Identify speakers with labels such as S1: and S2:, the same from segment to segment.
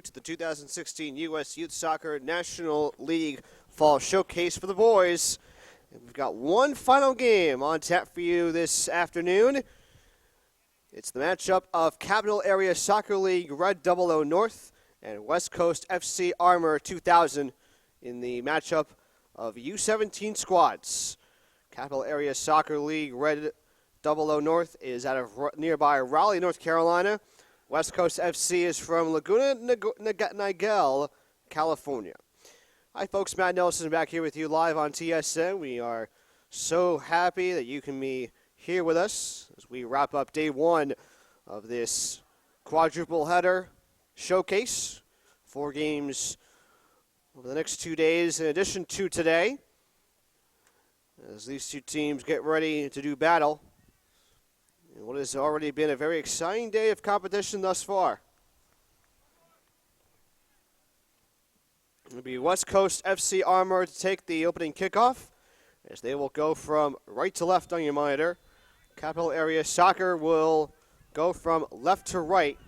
S1: you to the 2016 U.S. Youth Soccer National League Fall Showcase for the boys. And we've got one final game on tap for you this afternoon. It's the matchup of Capital Area Soccer League Red 00 North and West Coast FC Armour 2000 in the matchup of U17 squads. Capital Area Soccer League Red 00 North is out of nearby Raleigh, North Carolina. West Coast FC is from Laguna Niguel, California. Hi, folks. Matt Nelson back here with you live on TSN. We are so happy that you can be here with us as we wrap up day one of this quadruple header showcase. 4 games over the next 2 days in addition to today, as these two teams get ready to do battle in what has already been a very exciting day of competition thus far. It'll be West Coast FC Armour to take the opening kickoff, as they will go from right to left on your monitor. Capital Area Soccer will go from left to right,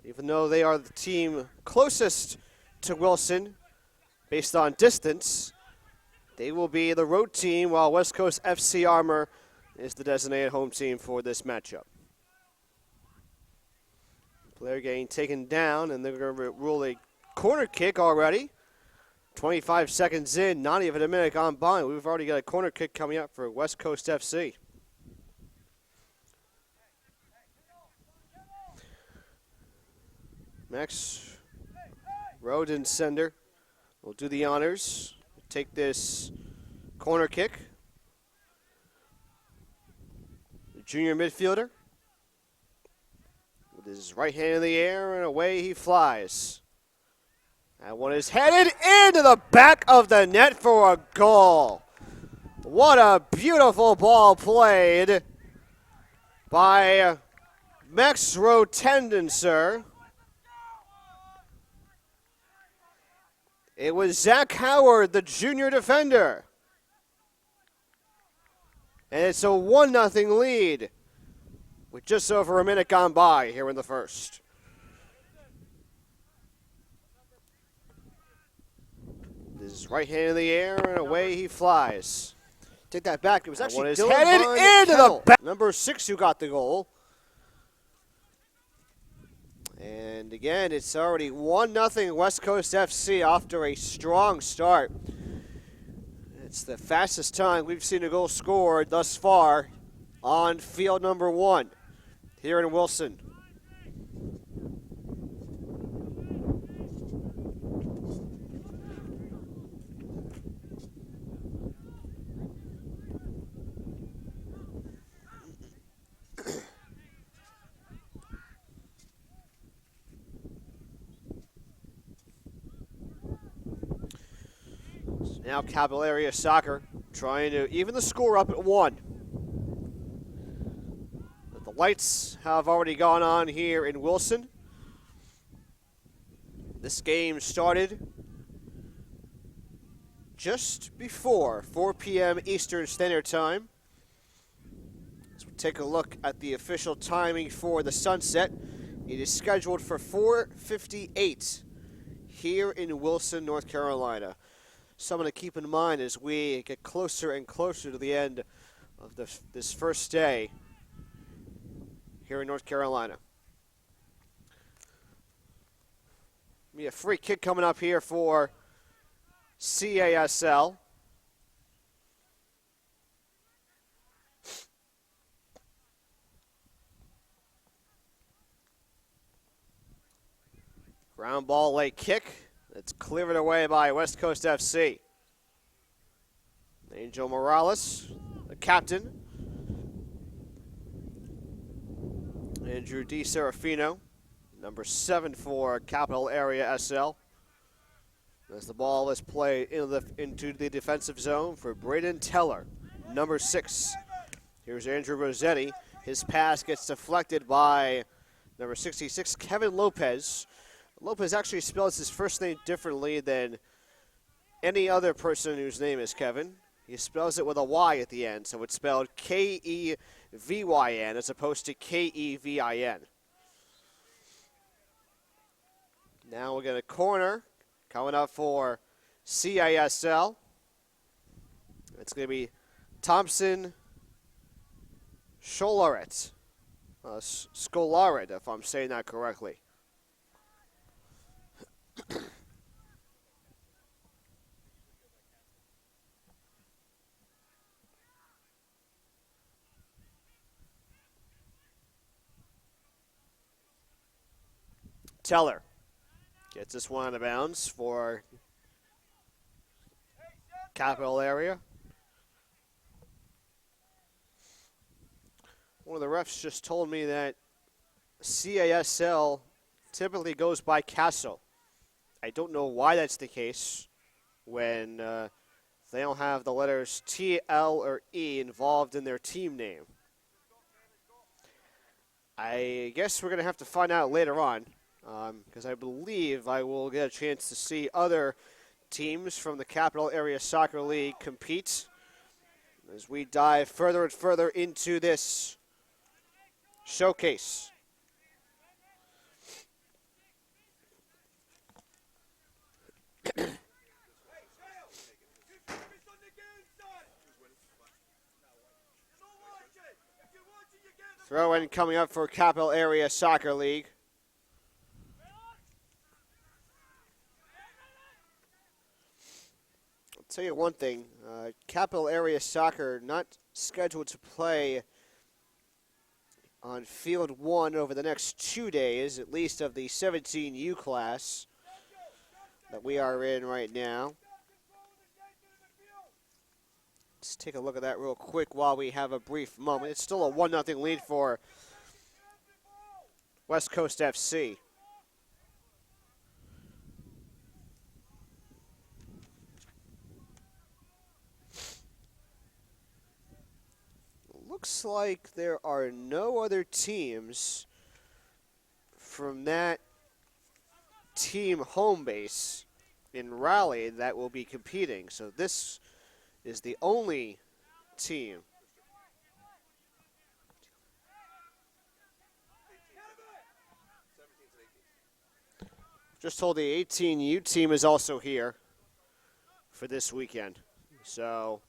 S1: even though they are the team closest to Wilson based on distance. They will be the road team, while West Coast FC Armour is the designated home team for this matchup. Player getting taken down, and they're going to rule a corner kick already. 25 seconds in, not even a minute gone by. We've already got a corner kick coming up for West Coast FC. Max Rodensender will do the honors. Take this corner kick. The junior midfielder with his right hand in the air, and away he flies. That one is headed into the back of the net for a goal. What a beautiful ball played by Max Rodensender. It was Zach Howard, the junior defender. And it's a 1-0 lead with just over a minute gone by here in the first. His right hand in the air, and away he flies. Take that back. It was actually headed into the back. Number 6 who got the goal. And again, it's already 1-0 West Coast FC after a strong start. It's the fastest time we've seen a goal scored thus far on field number 1 here in Wilson. Now Capital Area Soccer trying to even the score up at 1. But the lights have already gone on here in Wilson. This game started just before 4 p.m. Eastern Standard Time. As we take a look at the official timing for the sunset, it is scheduled for 4:58 here in Wilson, North Carolina. Something to keep in mind as we get closer and closer to the end of this first day here in North Carolina. Be a free kick coming up here for CASL. Ground ball late kick. It's cleared away by West Coast FC. Angel Morales, the captain. Andrew DiSerafino, number 7 for Capital Area SL. As the ball is played into the defensive zone for Braden Teller, number 6. Here's Andrew Rossetti. His pass gets deflected by number 66, Kevin Lopez. Lopez actually spells his first name differently than any other person whose name is Kevin. He spells it with a Y at the end, so it's spelled K-E-V-Y-N as opposed to K-E-V-I-N. Now we'll get a corner coming up for CASL. It's going to be Thompson Scholaret. Scholaret, if I'm saying that correctly. Teller gets this one out of bounds for capital area. One of the refs just told me that CASL typically goes by CASL. I don't know why that's the case when they don't have the letters T, L, or E involved in their team name. I guess we're going to have to find out later on, because I believe I will get a chance to see other teams from the Capital Area Soccer League compete as we dive further and further into this showcase. Throw-in coming up for Capital Area Soccer League. I'll tell you one thing. Capital Area Soccer not scheduled to play on Field 1 over the next 2 days, at least of the 17U class that we are in right now. Let's take a look at that real quick while we have a brief moment. It's still a 1-0 lead for West Coast FC. Looks like there are no other teams from that team home base in Raleigh that will be competing. So this is the only team. Just told the 18U team is also here for this weekend. So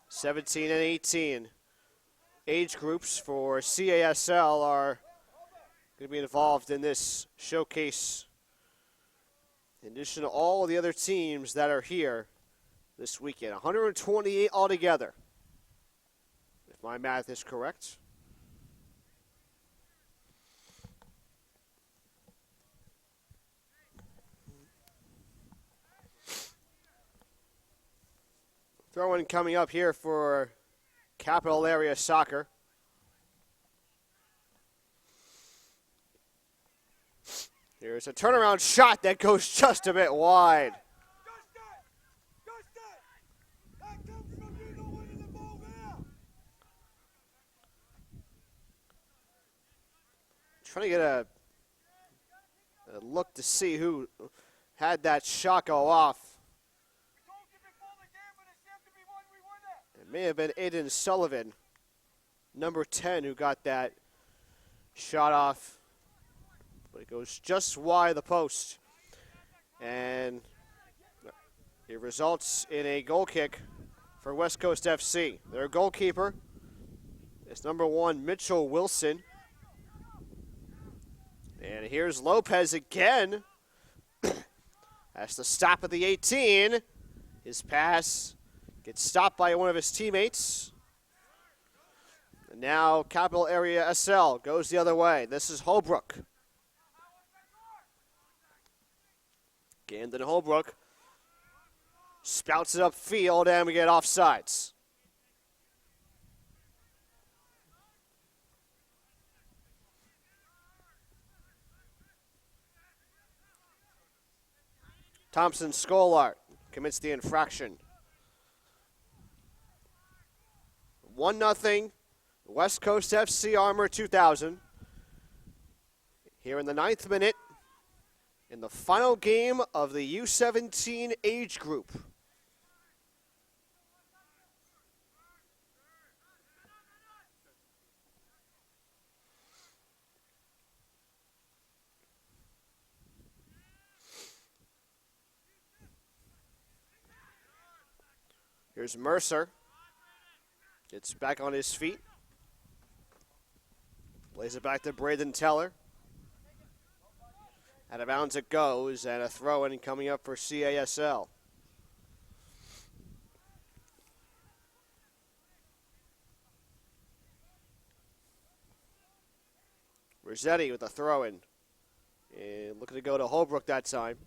S1: 17 and 18 age groups for CASL are going to be involved in this showcase, in addition to all the other teams that are here this weekend. 128 altogether, if my math is correct. Throw-in coming up here for Capital Area Soccer. Here's a turnaround shot that goes just a bit wide. Trying to get a look to see who had that shot go off. It may have been Aiden Sullivan, number 10, who got that shot off. But it goes just wide of the post. And it results in a goal kick for West Coast FC. Their goalkeeper is number 1, Mitchell Wilson. And here's Lopez again. Has to stop at the 18. His pass gets stopped by one of his teammates. And now Capital Area SL goes the other way. This is Holbrook. Camden Holbrook spouts it upfield, and we get offsides. Thompson Skolart commits the infraction. 1-0, West Coast FC Armour 2000. Here in the 9th minute, in the final game of the U17 age group. Here's Mercer. Gets back on his feet. Plays it back to Braden Teller. Out of bounds it goes, and a throw-in coming up for CASL. Rossetti with a throw-in. And looking to go to Holbrook that time.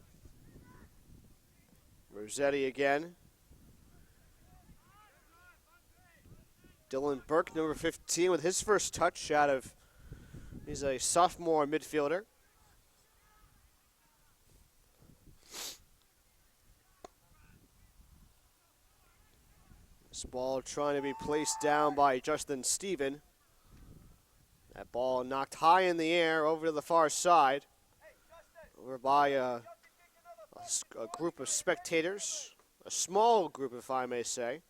S1: Rossetti again. Dylan Burke, number 15, with his first touch out of, he's a sophomore midfielder. This ball trying to be placed down by Justin Stephen. That ball knocked high in the air over to the far side. Over by a group of spectators. A small group, if I may say.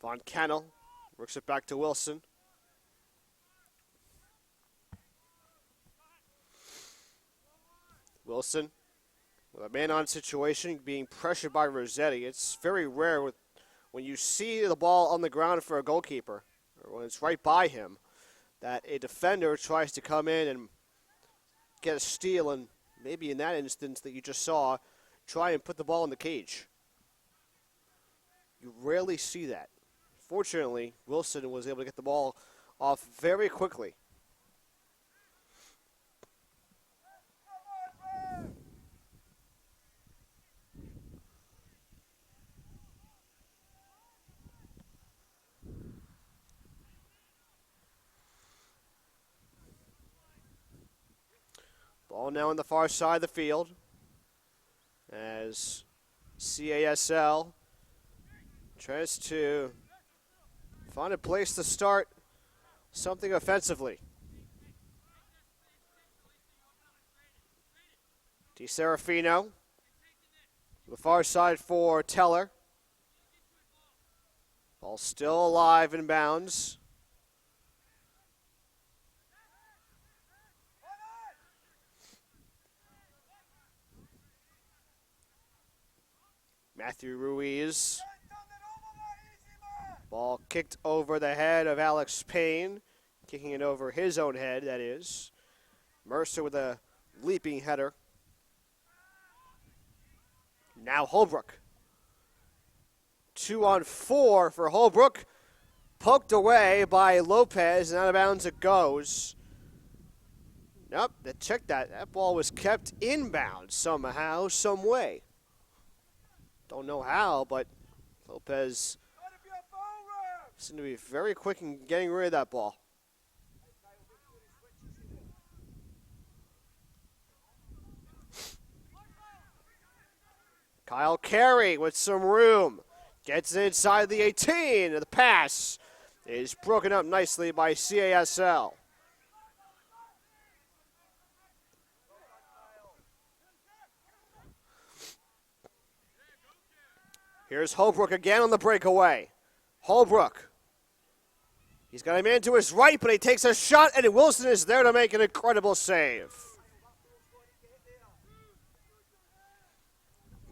S1: Von Cannell works it back to Wilson. Wilson with a man-on situation being pressured by Rossetti. It's very rare when you see the ball on the ground for a goalkeeper, or when it's right by him, that a defender tries to come in and get a steal, and maybe in that instance that you just saw, try and put the ball in the cage. You rarely see that. Fortunately, Wilson was able to get the ball off very quickly. Ball now on the far side of the field as CASL tries to find a place to start something offensively. DiSerafino, the far side for Teller. Ball still alive in bounds. Matthew Ruiz. Ball kicked over the head of Alex Payne, kicking it over his own head, that is. Mercer with a leaping header. Now Holbrook. 2-on-4 for Holbrook. Poked away by Lopez, and out of bounds it goes. Nope, check that. That ball was kept inbound somehow, some way. Don't know how, but Lopez seemed to be very quick in getting rid of that ball. Kyle Carey with some room. Gets inside the 18. The pass is broken up nicely by CASL. Here's Holbrook again on the breakaway. Holbrook. He's got a man to his right, but he takes a shot, and Wilson is there to make an incredible save.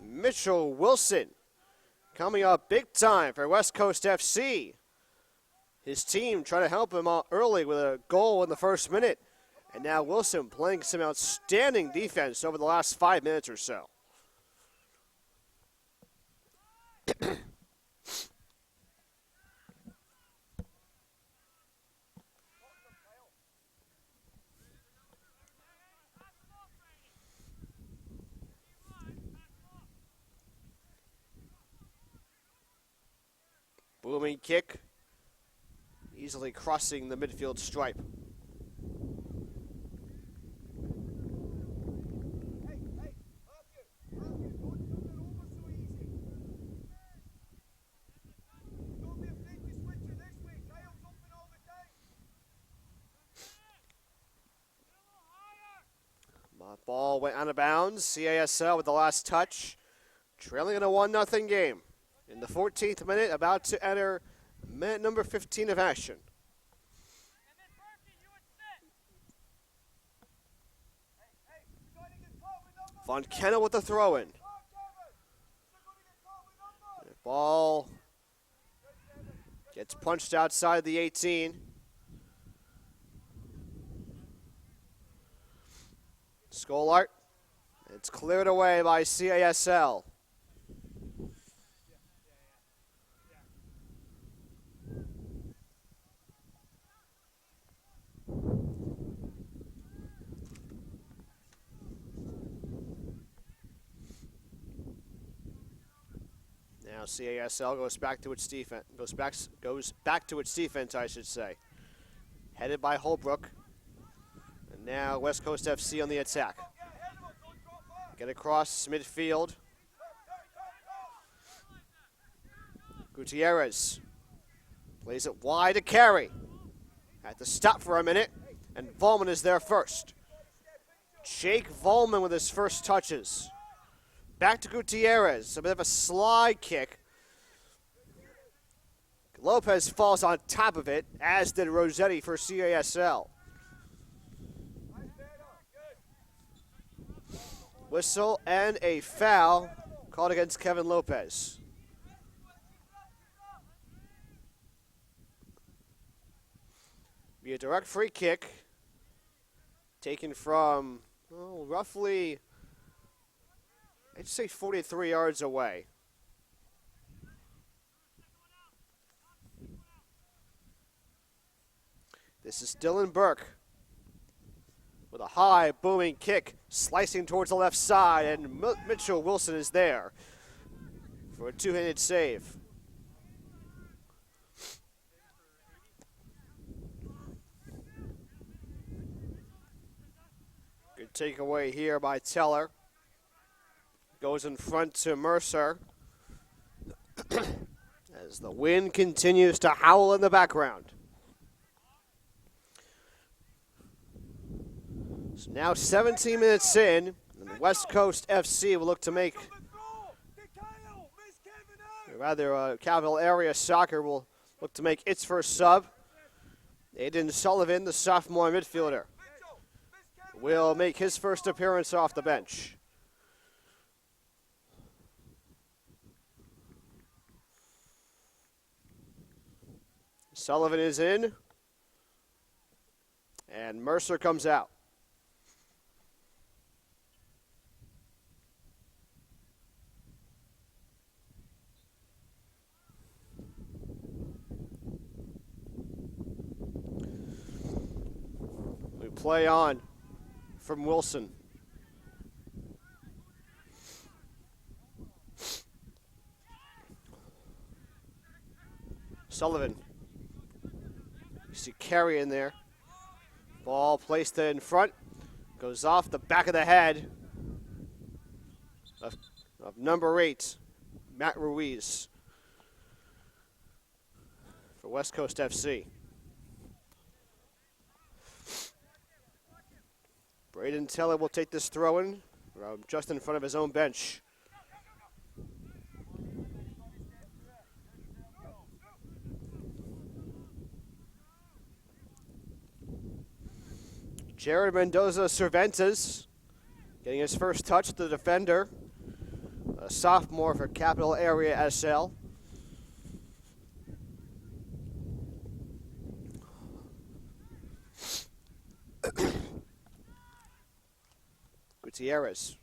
S1: Mitchell Wilson coming up big time for West Coast FC. His team trying to help him out early with a goal in the first minute. And now Wilson playing some outstanding defense over the last 5 minutes or so. Booming kick, easily crossing the midfield stripe. Ball went out of bounds. CASL with the last touch, trailing in a 1-0 game. In the 14th minute, about to enter Minute number 15 of action. Von Kennel with the throw-in. Ball gets punched outside the 18. Skolart. It's cleared away by CASL. Now CASL goes back to its defense. Goes back to its defense, I should say. Headed by Holbrook. And now West Coast FC on the attack. Get across midfield. Gutierrez plays it wide to Carey. Had to stop for a minute, and Volman is there first. Jake Volman with his first touches. Back to Gutierrez, a bit of a slide kick. Lopez falls on top of it, as did Rossetti for CASL. Whistle and a foul called against Kevin Lopez. Be a direct free kick taken from roughly, I'd say 43 yards away. This is Dylan Burke with a high booming kick slicing towards the left side, and Mitchell Wilson is there for a two-handed save. Good takeaway here by Teller. Goes in front to Mercer as the wind continues to howl in the background. So now 17 minutes in, and West Coast FC will look to make, Capital Area Soccer will look to make its first sub. Aiden Sullivan, the sophomore midfielder, will make his first appearance off the bench. Sullivan is in, and Mercer comes out. We play on from Wilson. Sullivan. You see Carey in there. Ball placed in front. Goes off the back of the head of number 8, Matt Ruiz, for West Coast FC. Braden Teller will take this throw-in just in front of his own bench. Jared Mendoza Cervantes getting his first touch, the defender, a sophomore for Capital Area SL. Gutierrez.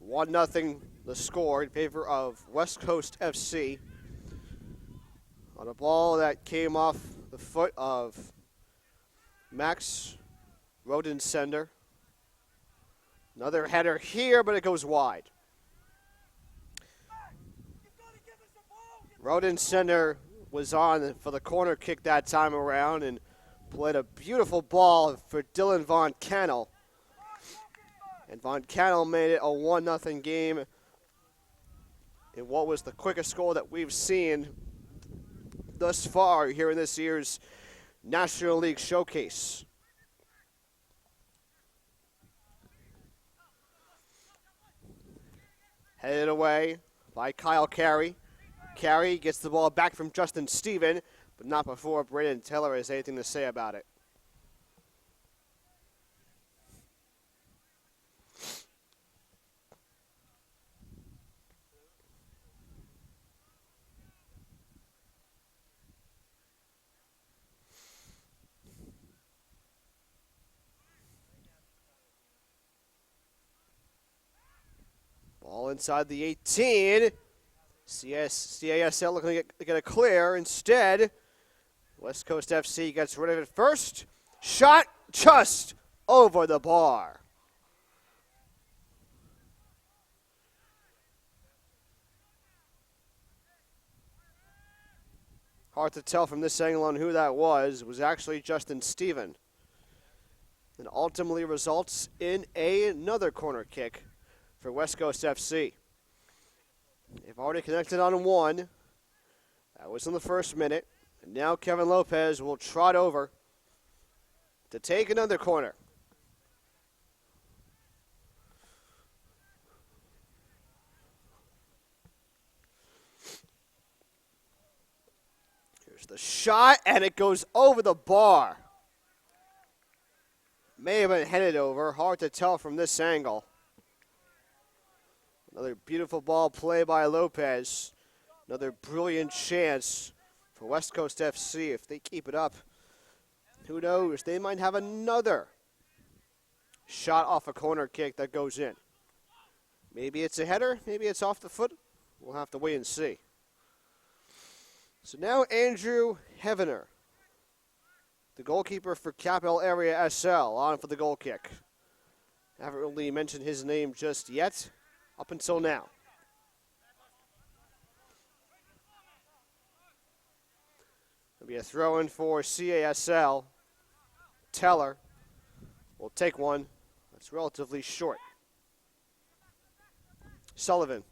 S1: 1-0 the score in favor of West Coast FC on a ball that came off the foot of Max Rodensender. Another header here, but it goes wide. Rodensender was on for the corner kick that time around and played a beautiful ball for Dylan Von Cannell. And Von Cannell made it a 1-0 game in what was the quickest goal that we've seen thus far here in this year's National League Showcase. Headed away by Kyle Carey. Carey gets the ball back from Justin Stephen, but not before Braden Taylor has anything to say about it. Ball inside the 18. CASL looking to get a clear. Instead, West Coast FC gets rid of it first. Shot just over the bar. Hard to tell from this angle on who that was. It was actually Justin Stephen. And ultimately results in another corner kick for West Coast FC. They've already connected on one. That was in the first minute. And now Kevin Lopez will trot over to take another corner. Here's the shot, and it goes over the bar. May have been headed over. Hard to tell from this angle. Another beautiful ball play by Lopez. Another brilliant chance for West Coast FC. If they keep it up, who knows? They might have another shot off a corner kick that goes in. Maybe it's a header. Maybe it's off the foot. We'll have to wait and see. So now Andrew Hevener, the goalkeeper for Capital Area SL, on for the goal kick. Haven't really mentioned his name just yet. Up until now. There'll be a throw-in for CASL. Teller will take one. That's relatively short. Sullivan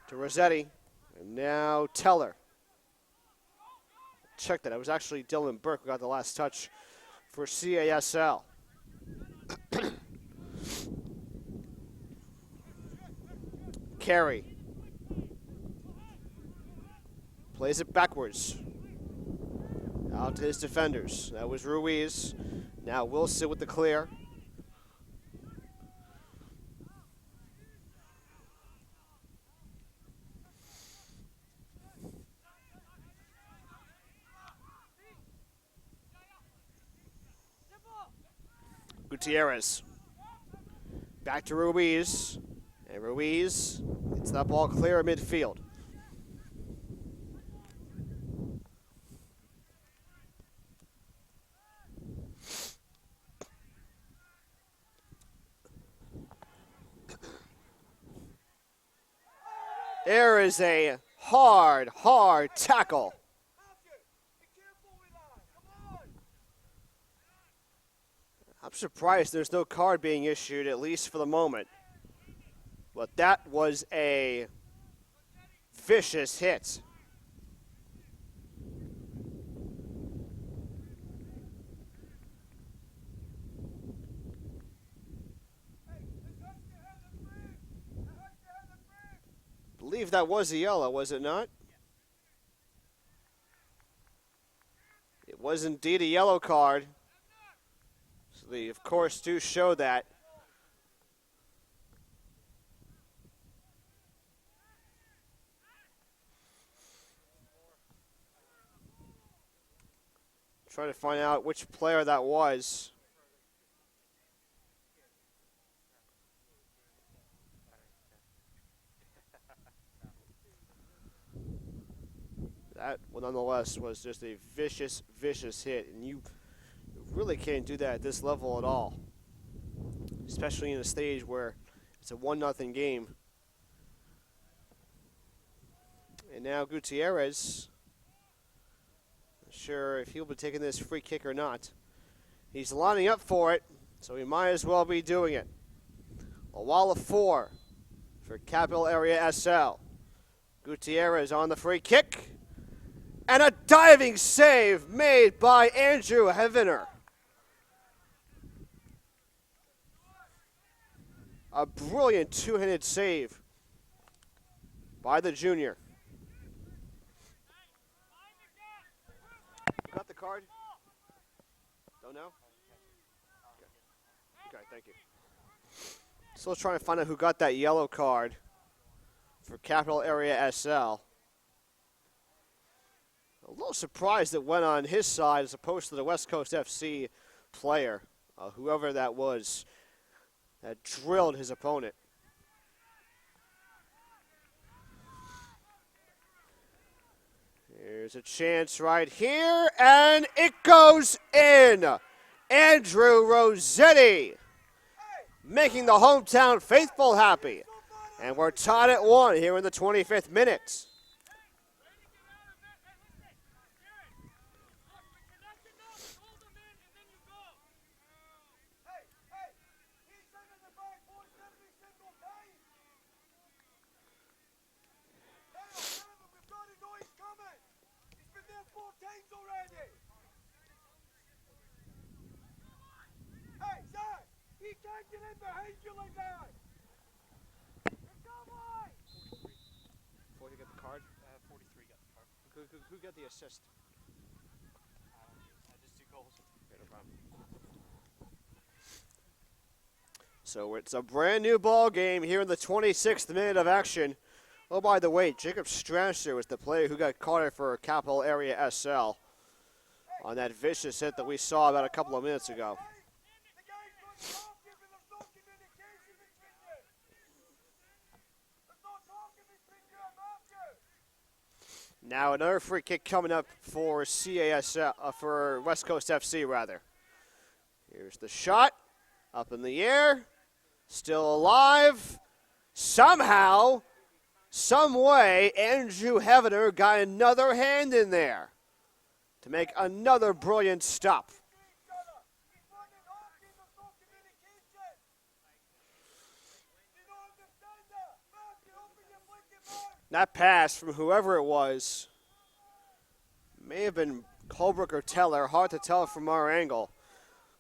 S1: to Rossetti. And now Teller. Check that. It was actually Dylan Burke who got the last touch for CASL. Carey plays it backwards out to his defenders. That was Ruiz. Now Wilson with the clear. Gutierrez back to Ruiz. And Ruiz gets that ball clear in midfield. There is a hard tackle. I'm surprised there's no card being issued, at least for the moment. But that was a vicious hit. I believe that was a yellow, was it not? It was indeed a yellow card. So they, of course, do show that. Trying to find out which player that was. That, well, nonetheless, was just a vicious hit. And you really can't do that at this level at all. Especially in a stage where it's a 1-0 game. And now Gutierrez. Sure if he'll be taking this free kick or not. He's lining up for it, so he might as well be doing it. A wall of 4 for Capital Area SL. Gutierrez on the free kick. And a diving save made by Andrew Hevener. A brilliant two-handed save by the junior. card? Don't know? Okay, thank you. Still trying to find out who got that yellow card for Capital Area SL. A little surprised it went on his side as opposed to the West Coast FC player, whoever that was, that drilled his opponent. Here's a chance right here, and it goes in. Andrew Rossetti making the hometown faithful happy. And we're tied at 1 here in the 25th minute. Before you get the card?
S2: 43 got the card.
S1: Who got the assist?
S2: I just 2 goals.
S1: Okay, no problem. So it's a brand new ball game here in the 26th minute of action. Oh, by the way, Jacob Strasser was the player who got caught for Capital Area SL on that vicious hit that we saw about a couple of minutes ago. Now another free kick coming up for CASL, for West Coast FC rather. Here's the shot, up in the air, still alive. Somehow, some way, Andrew Hevener got another hand in there to make another brilliant stop. That pass from whoever it was may have been Colbrook or Teller. Hard to tell from our angle.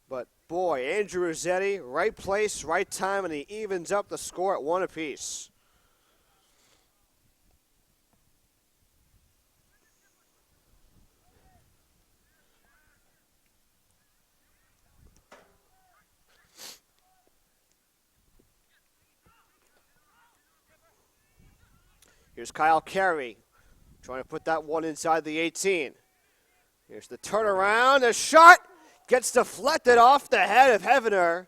S1: But, boy, Andrew Rossetti, right place, right time, and he evens up the score at 1 apiece. Here's Kyle Carey trying to put that one inside the 18. Here's the turnaround. The shot gets deflected off the head of Hevener.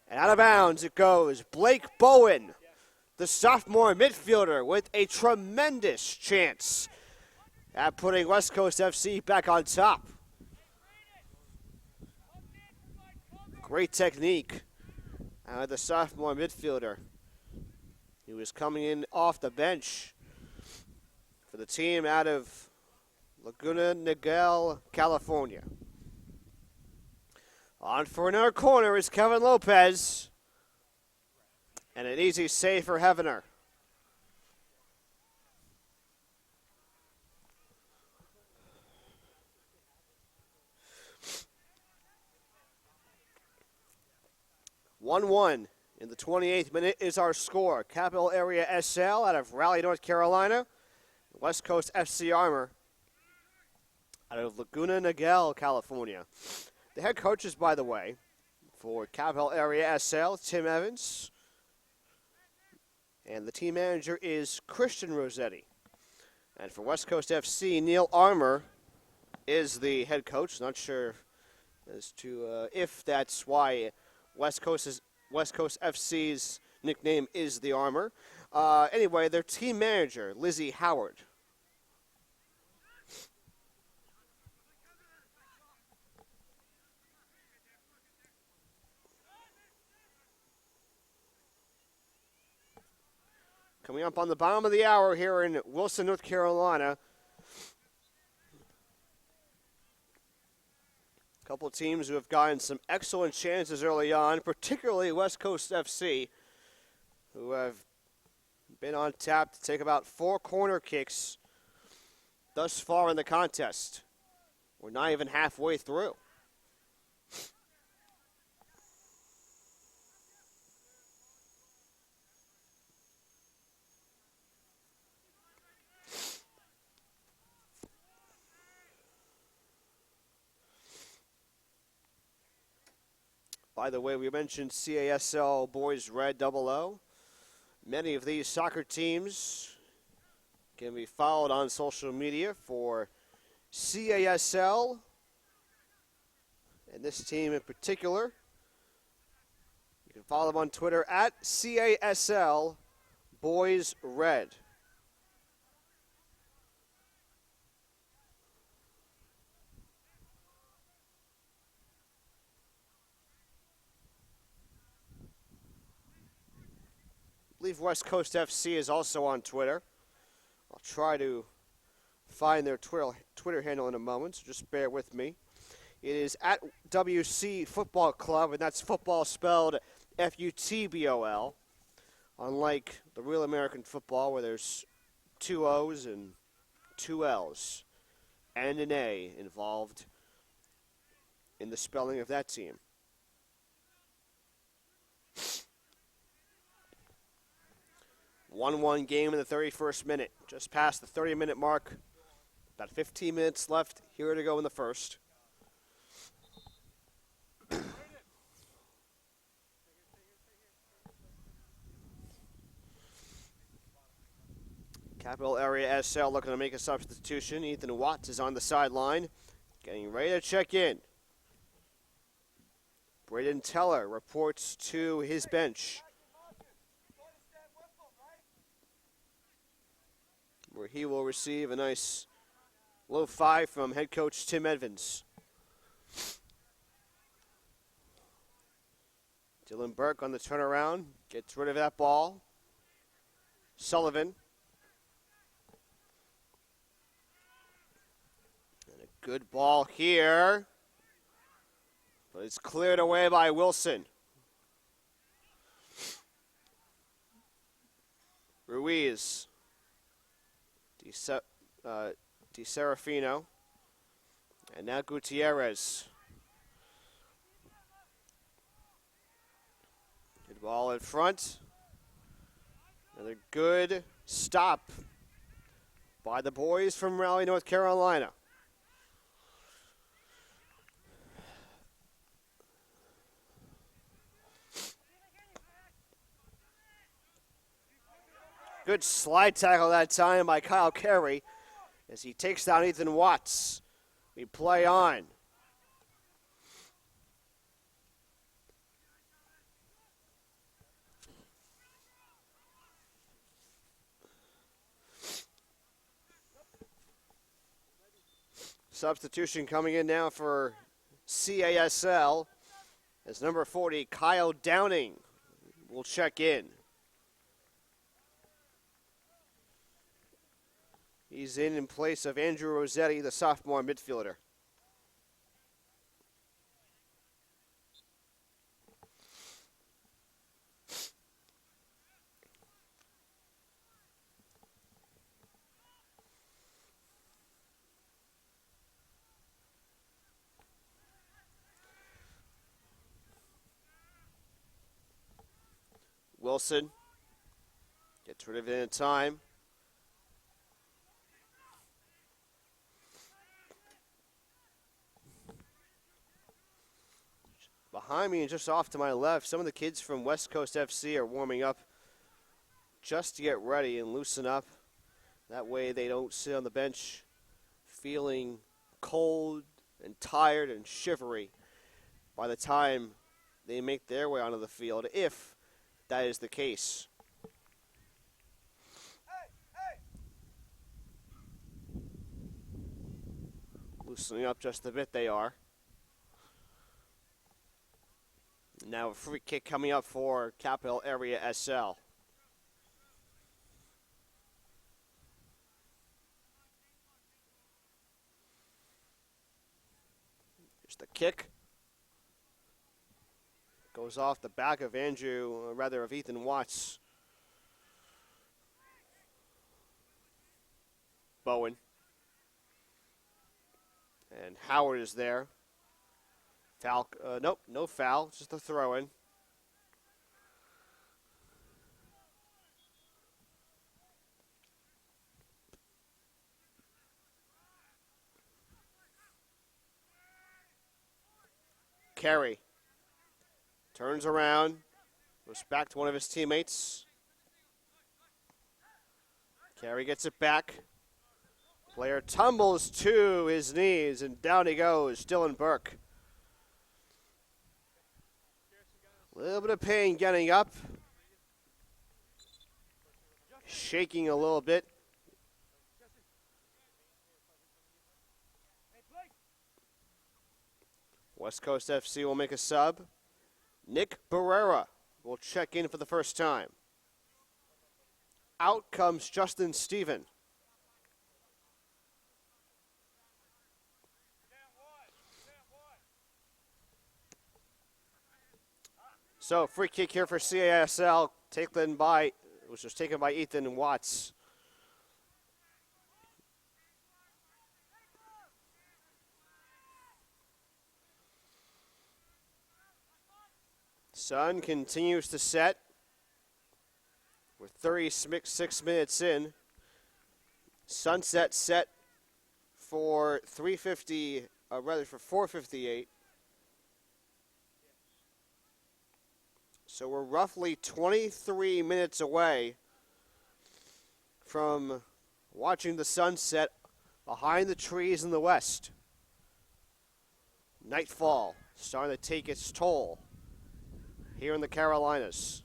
S1: And out of bounds it goes. Blake Bowen, the sophomore midfielder, with a tremendous chance at putting West Coast FC back on top. Great technique out of the sophomore midfielder. He was coming in off the bench for the team out of Laguna Niguel, California. On for another corner is Kevin Lopez. And an easy save for Hevener. (1-1). In the 28th minute is our score. Capital Area SL out of Raleigh, North Carolina. West Coast FC Armour out of Laguna Niguel, California. The head coaches, by the way, for Capital Area SL, Tim Evans. And the team manager is Christian Rossetti. And for West Coast FC, Neil Armour is the head coach. Not sure as to if that's why West Coast FC's nickname is the Armour. Anyway, their team manager, Lizzie Howard. Coming up on the bottom of the hour here in Wilson, North Carolina. A couple of teams who have gotten some excellent chances early on, particularly West Coast FC, who have been on tap to take about 4 corner kicks thus far in the contest. We're not even halfway through. By the way, we mentioned CASL Boys Red 00. Many of these soccer teams can be followed on social media for CASL. And this team in particular, you can follow them on Twitter at CASL Boys Red. I believe West Coast FC is also on Twitter. I'll try to find their Twitter handle in a moment, so just bear with me. It is at WC Football Club, and that's football spelled F-U-T-B-O-L. Unlike the real American football where there's 2 O's and 2 L's and an A involved in the spelling of that team. One game in the 31st minute, just past the 30-minute mark. About 15 minutes left here to go in the first. Capital Area SL looking to make a substitution. Ethan Watts is on the sideline, getting ready to check in. Braden Teller reports to his bench, where he will receive a nice low 5 from head coach Tim Evans. Dylan Burke on the turnaround, gets rid of that ball. Sullivan. And a good ball here, but it's cleared away by Wilson. Ruiz. Di Serafino, and now Gutierrez. Good ball in front. Another good stop by the boys from Raleigh, North Carolina. Good slide tackle that time by Kyle Carey as he takes down Ethan Watts. We play on. Substitution coming in now for CASL as number 40, Kyle Downing, will check in. He's in place of Andrew Rossetti, the sophomore midfielder. Wilson gets rid of it in time. Behind me and just off to my left, some of the kids from West Coast FC are warming up just to get ready and loosen up. That way they don't sit on the bench feeling cold and tired and shivery by the time they make their way onto the field, if that is the case. Loosening up just a bit, they are. Now a free kick coming up for Capital Area SL. Here's the kick. Goes off the back of of Ethan Watts. Bowen. And Howard is there. Foul, nope, no foul, just a throw-in. Carey Turns around. Goes back to one of his teammates. Carey gets it back. Player tumbles to his knees, and down he goes, Dylan Burke. A little bit of pain getting up. Shaking a little bit. West Coast FC will make a sub. Nick Barrera will check in for the first time. Out comes Justin Stephen. So, free kick here for CASL, which was taken by Ethan Watts. Sun continues to set. We're 36 minutes in. Sunset set for 4:58. So we're roughly 23 minutes away from watching the sunset behind the trees in the west. Nightfall starting to take its toll here in the Carolinas.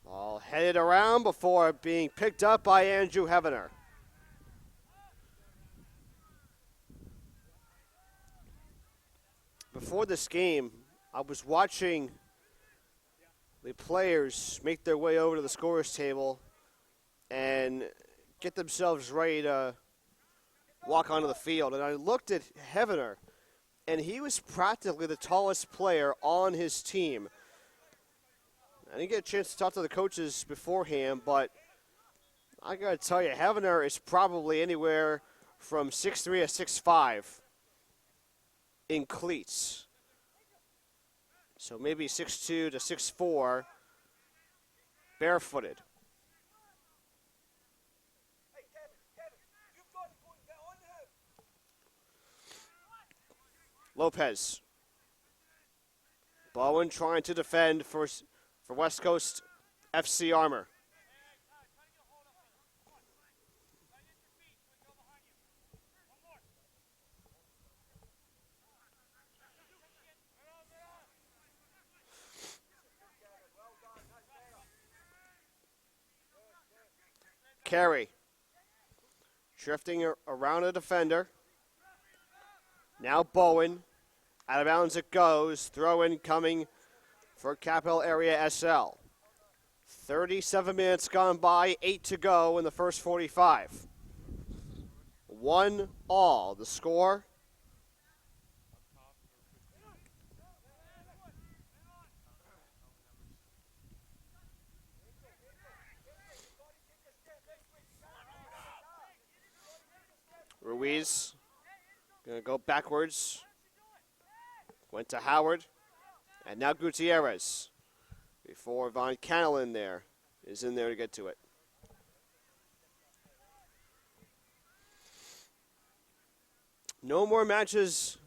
S1: All headed around before being picked up by Andrew Hevener. Before this game, I was watching the players make their way over to the scorer's table and get themselves ready to walk onto the field. And I looked at Hevener, and he was practically the tallest player on his team. I didn't get a chance to talk to the coaches beforehand, but I got to tell you, Hevener is probably anywhere from 6'3" to 6'5". In cleats. So maybe 6'2" to 6'4", barefooted. Lopez. Bowen trying to defend for West Coast FC Armour. Carey drifting around a defender. Now Bowen. Out of bounds it goes. Throw in coming for Capital Area SL. 37 minutes gone by, 8 to go in the first 45. 1-1 the score. Ruiz going to go backwards. Went to Howard. And now Gutierrez. Before Von Cannelin is in there to get to it. No more matches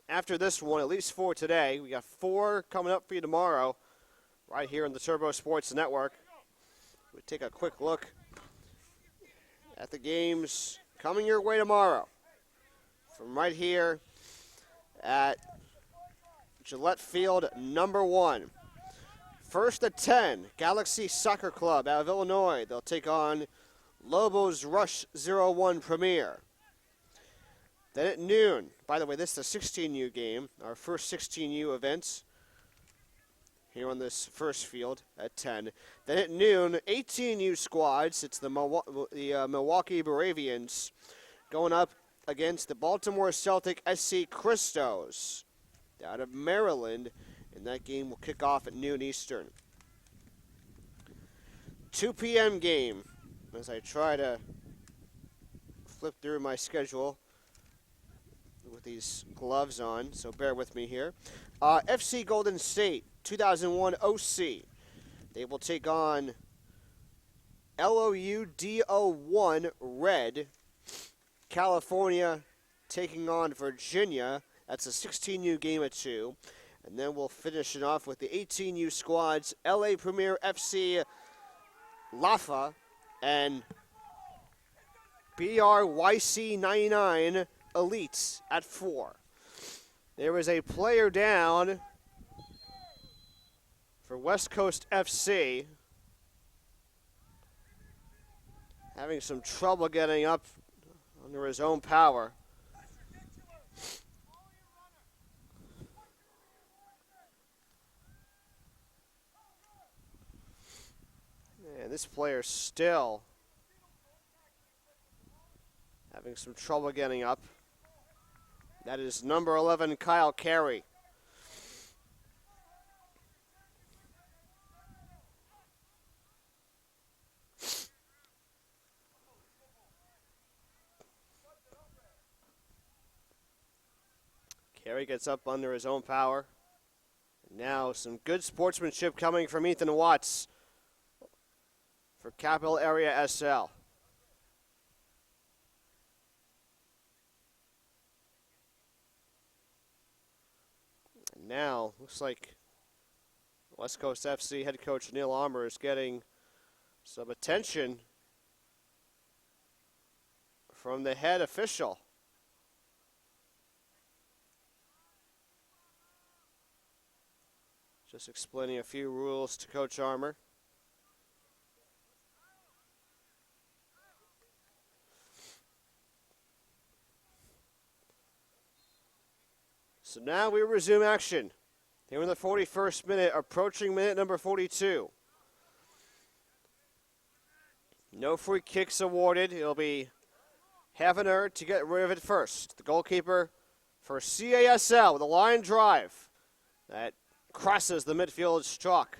S1: after this one, at least 4 today. We got 4 coming up for you tomorrow right here on the Turbo Sports Network. We'll take a quick look at the games coming your way tomorrow from right here at Gillette Field number 1. First at 10, Galaxy Soccer Club out of Illinois. They'll take on Lobos Rush 01 Premier. Then at noon, by the way, this is a 16U game, our first 16U events here on this first field at 10. Then at noon, 18U squads. It's the Milwaukee Moravians going up against the Baltimore Celtic SC Christos out of Maryland, and that game will kick off at noon Eastern. 2 p.m. game, as I try to flip through my schedule with these gloves on, so bear with me here. FC Golden State, 2001 OC. They will take on LOUD01 Red. California taking on Virginia. That's a 16U game of 2. And then we'll finish it off with the 18U squads, LA Premier FC Lafa and BRYC 99 Elites at 4. There was a player down for West Coast FC, having some trouble getting up under his own power. And this player still having some trouble getting up. That is number 11, Kyle Carey. Carey gets up under his own power. Now some good sportsmanship coming from Ethan Watts for Capital Area SL. And now, looks like West Coast FC head coach Neil Armour is getting some attention from the head official. Just explaining a few rules to Coach Armour. So now we resume action. Here in the 41st minute, approaching minute number 42. No free kicks awarded. It'll be Havener to get rid of it first. The goalkeeper for CASL with a line drive that crosses the midfield stroke.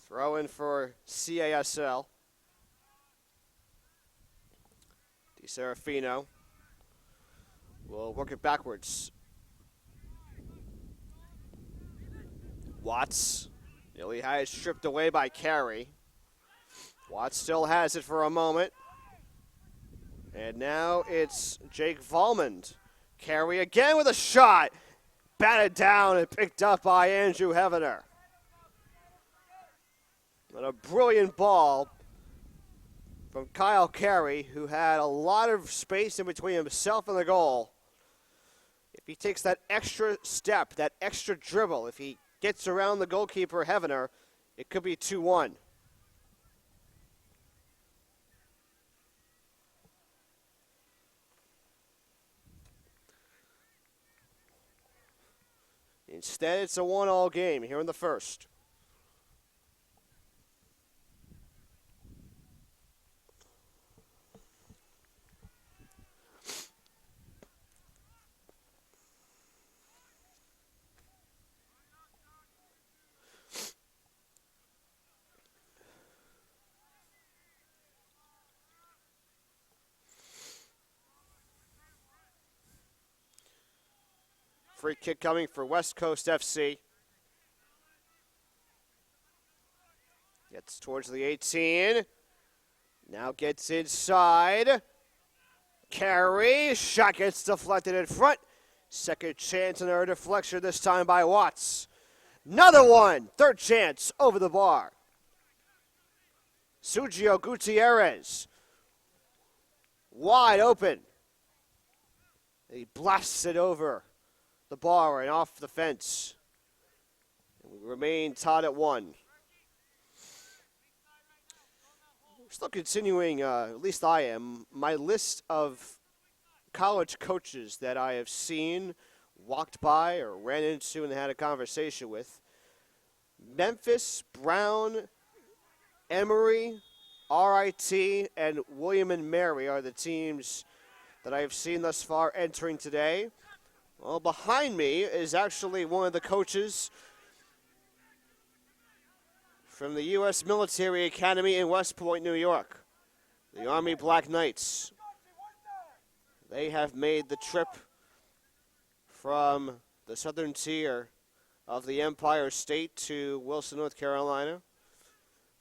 S1: Throw in for CASL. Di Serafino will work it backwards. Watts nearly had it stripped away by Carey. Watts still has it for a moment. And now it's Jake Volmond. Carey again with a shot. Batted down and picked up by Andrew Havener. And a brilliant ball from Kyle Carey, who had a lot of space in between himself and the goal. If he takes that extra step, that extra dribble, if he gets around the goalkeeper, Havener, it could be 2-1. Instead, it's a 1-1 game here in the first. Free kick coming for West Coast FC. Gets towards the 18. Now gets inside. Carey. Shot gets deflected in front. Second chance and a deflection this time by Watts. Another one. Third chance over the bar. Sergio Gutierrez. Wide open. He blasts it over the bar and off the fence. And we remain tied at 1. We're still continuing, at least I am, my list of college coaches that I have seen, walked by, or ran into and had a conversation with. Memphis, Brown, Emory, RIT, and William and Mary are the teams that I have seen thus far entering today. Well, behind me is actually one of the coaches from the U.S. Military Academy in West Point, New York, the Army Black Knights. They have made the trip from the southern tier of the Empire State to Wilson, North Carolina.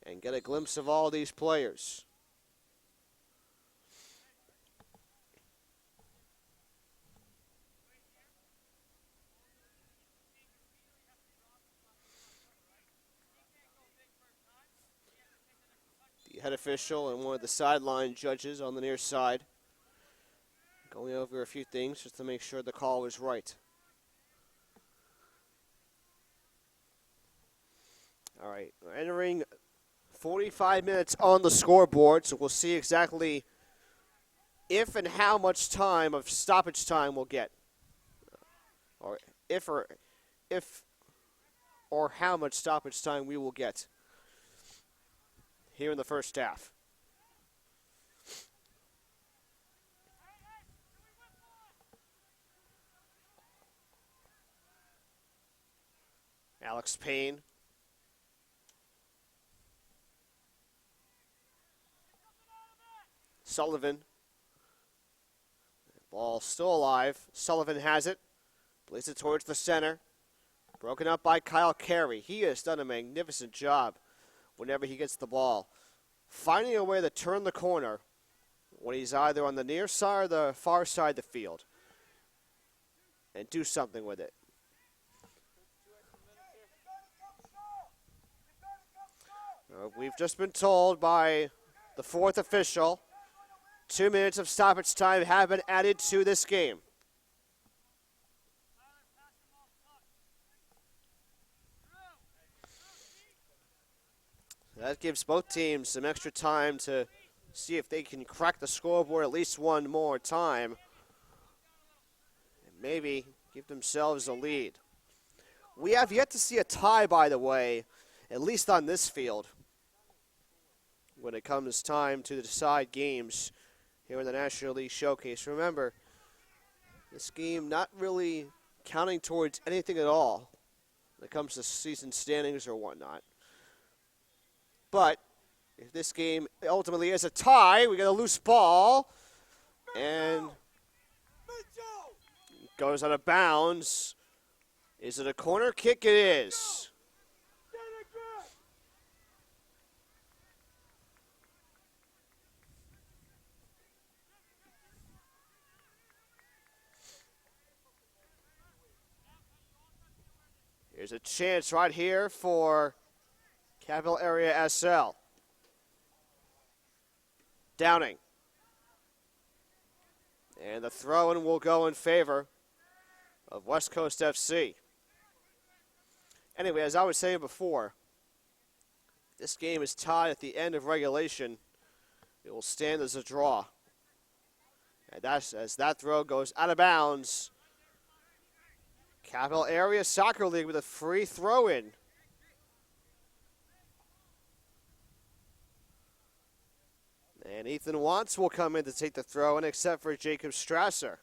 S1: and get a glimpse of all these players. The head official and one of the sideline judges on the near side going over a few things just to make sure the call was right. All right, we're entering 45 minutes on the scoreboard, so we'll see exactly if and how much time of stoppage time we'll get. Or if how much stoppage time we will get here in the first half. Alex Payne. Sullivan. Ball still alive. Sullivan has it. Plays it towards the center. Broken up by Kyle Carey. He has done a magnificent job whenever he gets the ball, finding a way to turn the corner when he's either on the near side or the far side of the field and do something with it. We've just been told by the fourth official 2 minutes of stoppage time have been added to this game. That gives both teams some extra time to see if they can crack the scoreboard at least one more time and maybe give themselves a lead. We have yet to see a tie, by the way, at least on this field, when it comes time to decide games here in the National League Showcase. Remember, this game not really counting towards anything at all when it comes to season standings or whatnot. But if this game ultimately is a tie, we get a loose ball, and goes out of bounds. Is it a corner kick? It is. Here's a chance right here for Capital Area SL. Downing. And the throw-in will go in favor of West Coast FC. Anyway, as I was saying before, this game is tied at the end of regulation. It will stand as a draw. And that's as that throw goes out of bounds. Capital Area Soccer League with a free throw-in. And Ethan Watts will come in to take the throw-in, except for Jacob Strasser.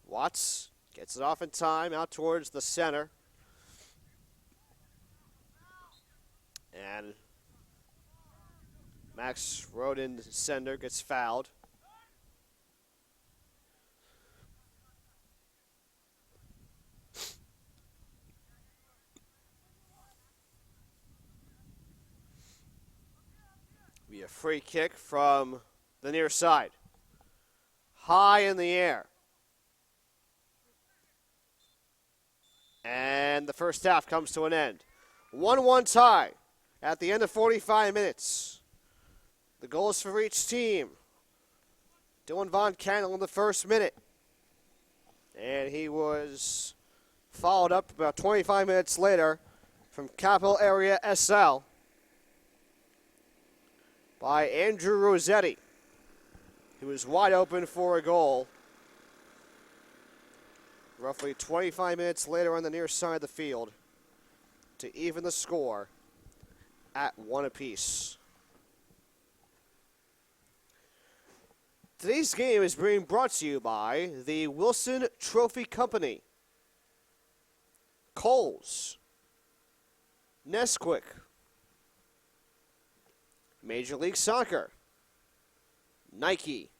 S1: Watts gets it off in time, out towards the center. And Max Rodin Sender gets fouled. Be a free kick from the near side. High in the air. And the first half comes to an end. 1-1 tie at the end of 45 minutes. The goals for each team. Dylan Von Cannell in the first minute. And he was followed up about 25 minutes later from Capital Area SL by Andrew Rossetti, who was wide open for a goal. Roughly 25 minutes later on the near side of the field to even the score at 1 apiece. Today's game is being brought to you by the Wilson Trophy Company, Kohl's, Nesquik, Major League Soccer, Nike,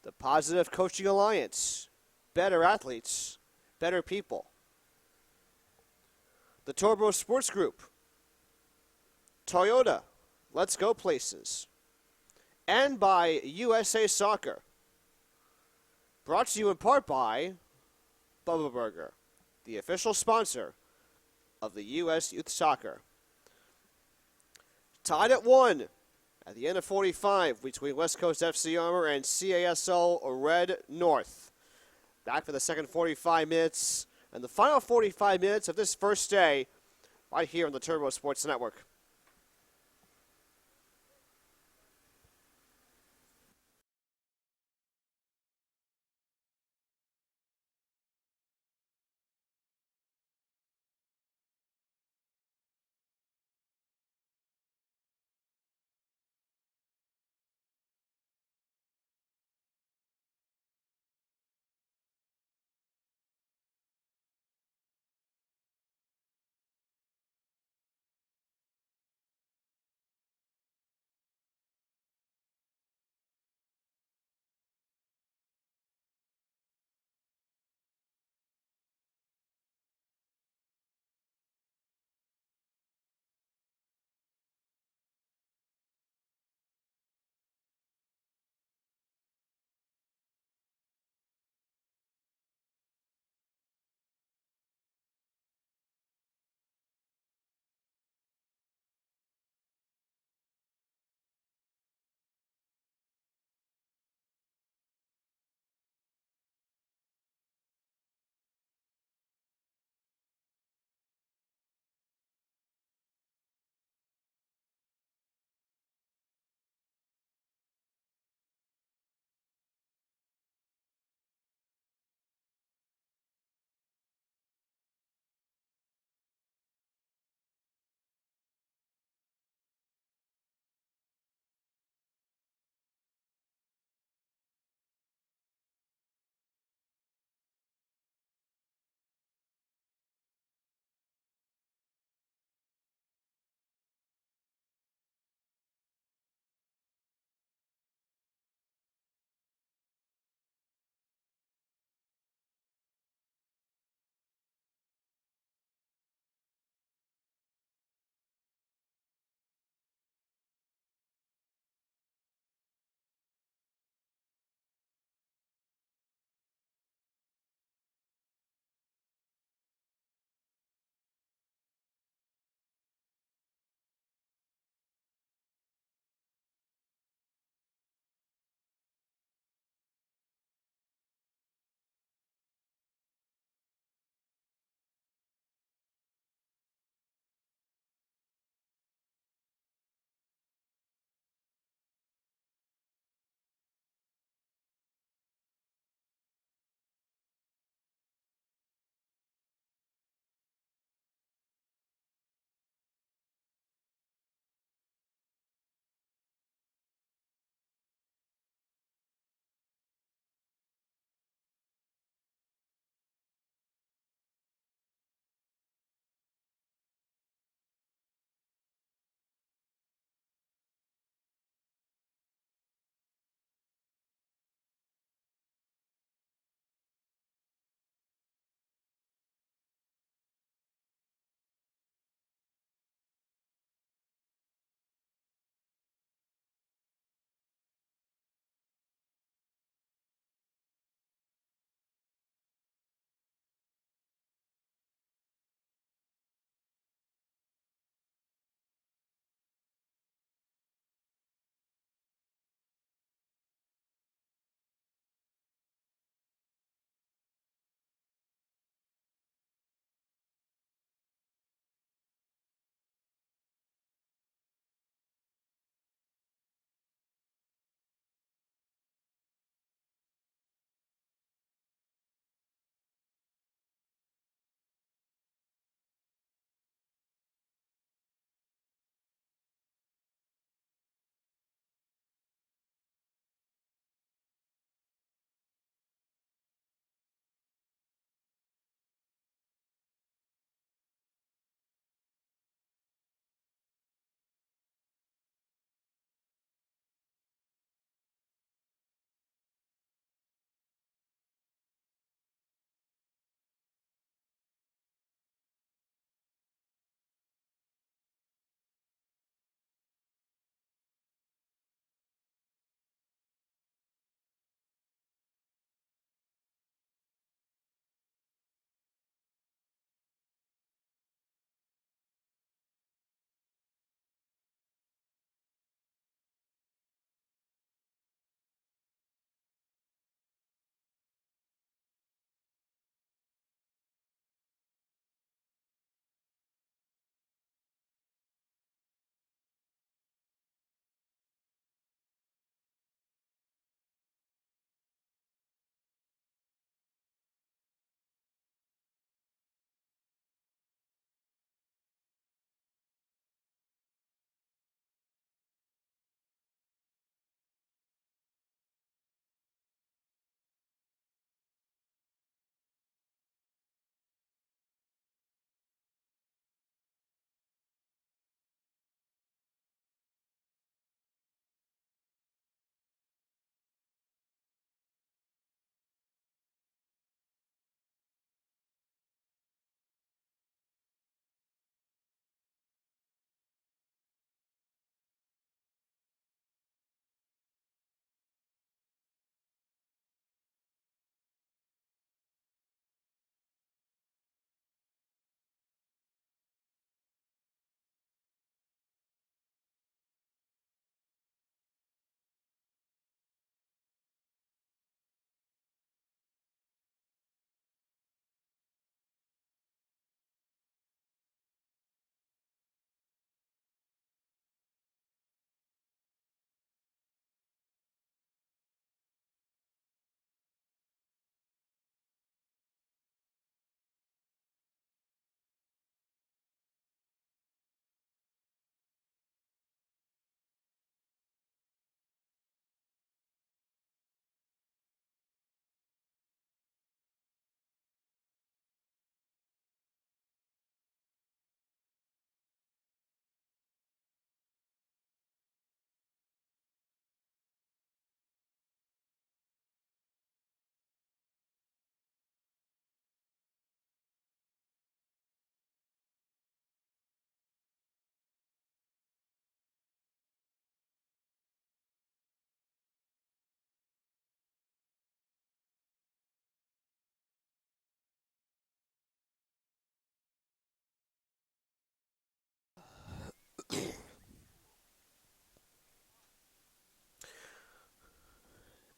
S1: the Positive Coaching Alliance, better athletes, better people. The Turbo Sports Group, Toyota, let's go places. And by USA Soccer. Brought to you in part by Bubba Burger, the official sponsor of the U.S. Youth Soccer. Tied at 1 at the end of 45 between West Coast FC Armour and CASL Red North. Back for the second 45 minutes and the final 45 minutes of this first day right here on the Turbo Sports Network.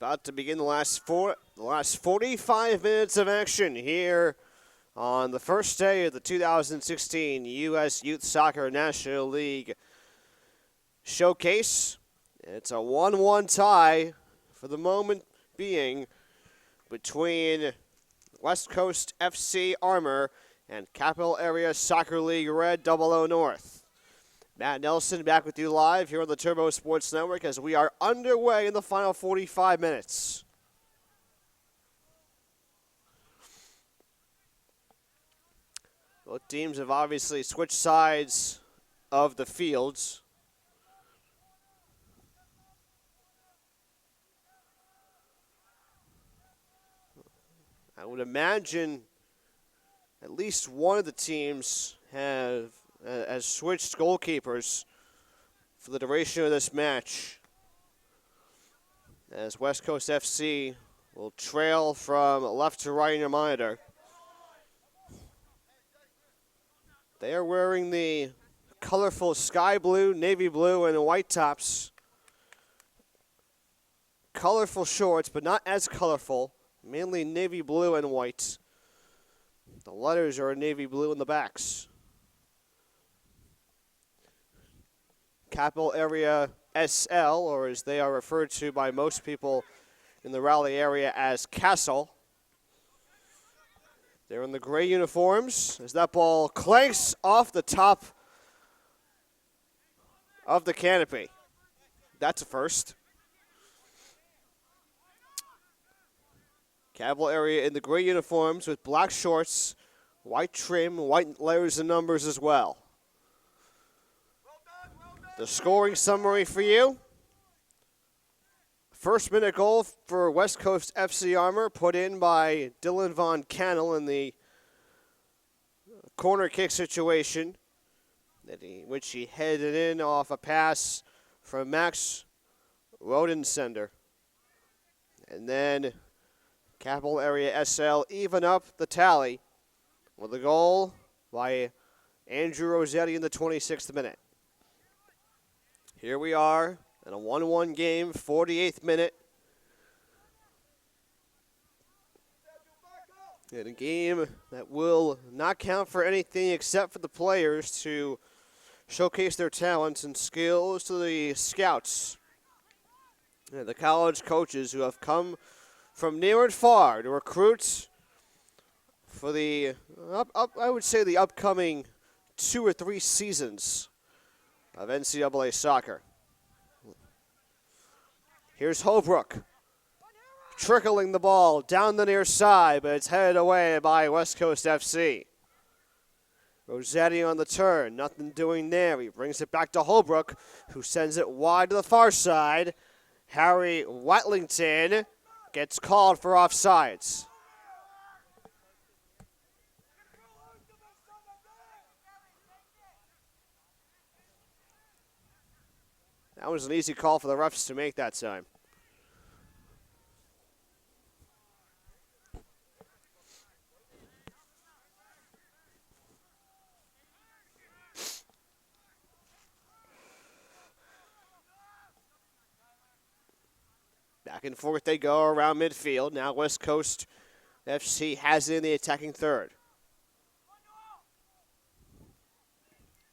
S1: About to begin the last 45 minutes of action here on the first day of the 2016 U.S. Youth Soccer National League Showcase. It's a 1-1 tie for the moment being between West Coast FC Armour and Capital Area Soccer League Red 00 North. Matt Nelson back with you live here on the Turbo Sports Network as we are underway in the final 45 minutes. Both teams have obviously switched sides of the fields. I would imagine at least one of the teams has switched goalkeepers for the duration of this match, as West Coast FC will trail from left to right in your monitor. They are wearing the colorful sky blue, navy blue, and white tops. Colorful shorts, but not as colorful. Mainly navy blue and white. The letters are navy blue in the backs. Capital Area SL, or as they are referred to by most people in the Raleigh area as CASL. They're in the gray uniforms as that ball clanks off the top of the canopy. That's a first. Capital Area in the gray uniforms with black shorts, white trim, white letters and numbers as well. The scoring summary for you. First minute goal for West Coast FC Armour put in by Dylan Von Cannell in the corner kick situation, which he headed in off a pass from Max Rodensender. And then Capital Area SL even up the tally with a goal by Andrew Rossetti in the 26th minute. Here we are in a 1-1 game, 48th minute. In a game that will not count for anything except for the players to showcase their talents and skills to the scouts and the college coaches who have come from near and far to recruit for the, I would say, the upcoming 2 or 3 seasons of NCAA soccer. Here's Holbrook trickling the ball down the near side, but it's headed away by West Coast FC. Rossetti on the turn, nothing doing there. He brings it back to Holbrook, who sends it wide to the far side. Harry Watlington gets called for offsides. That was an easy call for the refs to make that time. Back and forth they go around midfield. Now West Coast FC has it in the attacking third.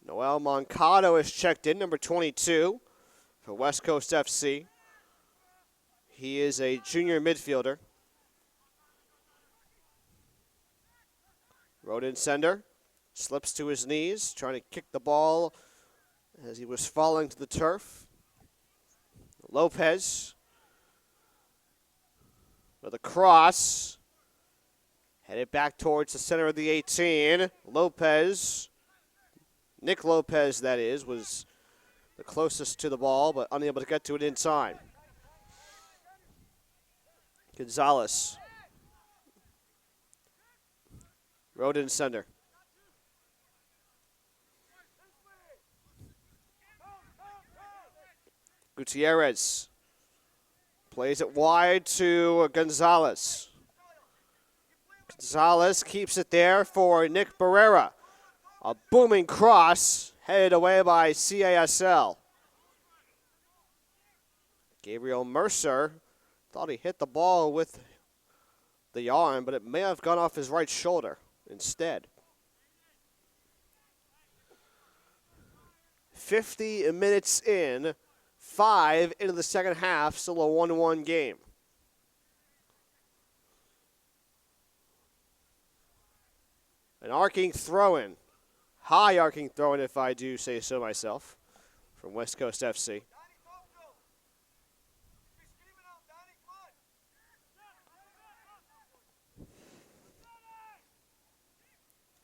S1: Noel Moncado is checked in, number 22. For West Coast FC. He is a junior midfielder. Rodensender slips to his knees, trying to kick the ball as he was falling to the turf. Lopez with a cross. Headed back towards the center of the 18. Lopez, Nick Lopez that is, was the closest to the ball, but unable to get to it in time. Gonzalez. Rodensender. Gutierrez plays it wide to Gonzalez. Gonzalez keeps it there for Nick Barrera. A booming cross headed away by CASL. Gabriel Mercer, Thought he hit the ball with the arm, but it may have gone off his right shoulder instead. 50 minutes in, 5 into the second half, still a 1-1 game. An arcing throw-in. High arcing throw-in, if I do say so myself, from West Coast FC.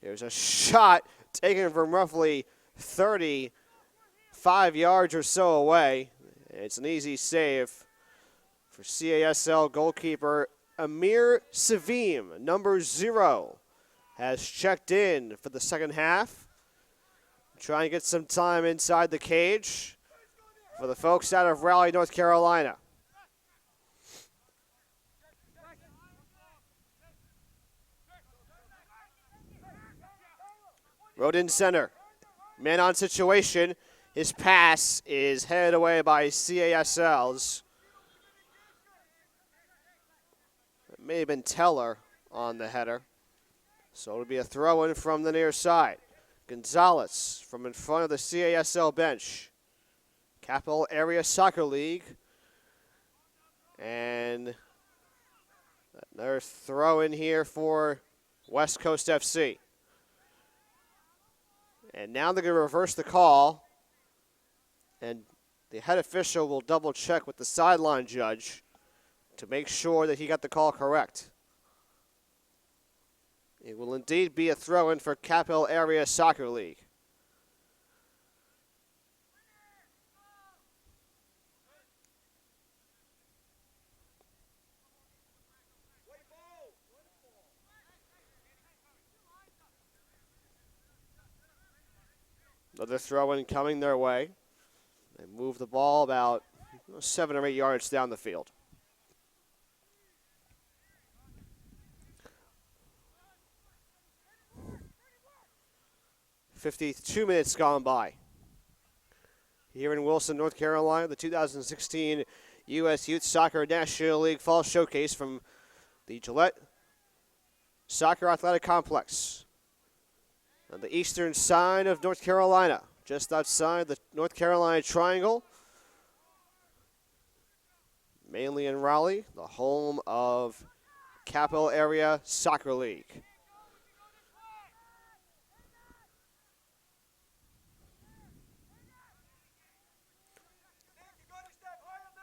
S1: There's a shot taken from roughly 35 yards or so away. It's an easy save for CASL goalkeeper Amir Savim, number 0, has checked in for the second half. Trying to get some time inside the cage for the folks out of Raleigh, North Carolina. Rode in center. Man on situation. His pass is headed away by CASL's. It may have been Teller on the header. So it'll be a throw-in from the near side. Gonzalez from in front of the CASL bench. Capital Area Soccer League. And another throw-in here for West Coast FC. And now they're going to reverse the call. And the head official will double check with the sideline judge to make sure that he got the call correct. It will indeed be a throw-in for Capital Area Soccer League. Another throw-in coming their way. They move the ball about 7 or 8 yards down the field. "52 minutes gone by. Here in Wilson, North Carolina, the 2016 U.S. Youth Soccer National League Fall Showcase from the Gillette Soccer Athletic Complex on the eastern side of North Carolina, just outside the North Carolina Triangle, mainly in Raleigh, the home of Capital Area Soccer League.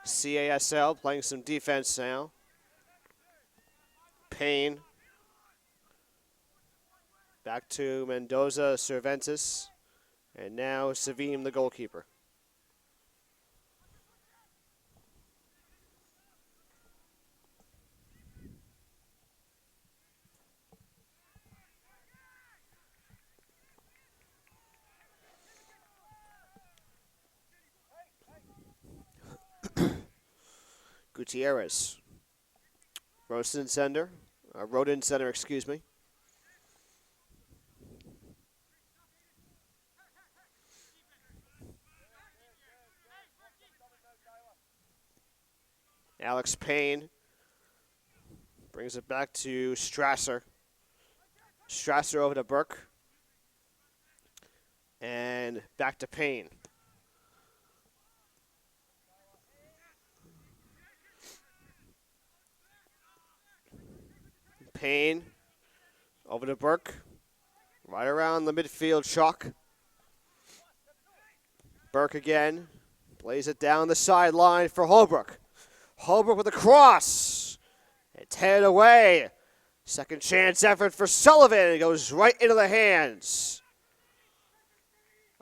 S1: CASL playing some defense now. Payne. Back to Mendoza Cervantes. And now Savim, the goalkeeper. Gutierrez. Rodin center, excuse me. Alex Payne brings it back to Strasser. Strasser over to Burke. And back to Payne. Payne over to Burke. Right around the midfield chalk. Burke again. Plays it down the sideline for Holbrook. Holbrook with a cross. It's headed away. Second chance effort for Sullivan. It goes right into the hands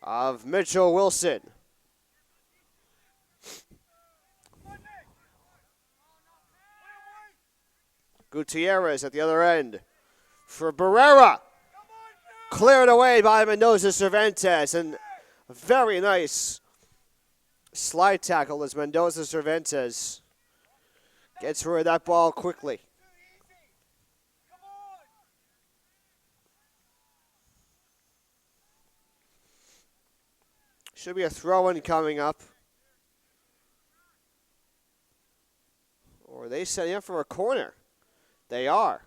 S1: of Mitchell Wilson. Gutierrez at the other end for Barrera. Cleared away by Mendoza Cervantes. And a very nice slide tackle as Mendoza Cervantes gets rid of that ball quickly. Should be a throw-in coming up. Or are they setting up for a corner? They are.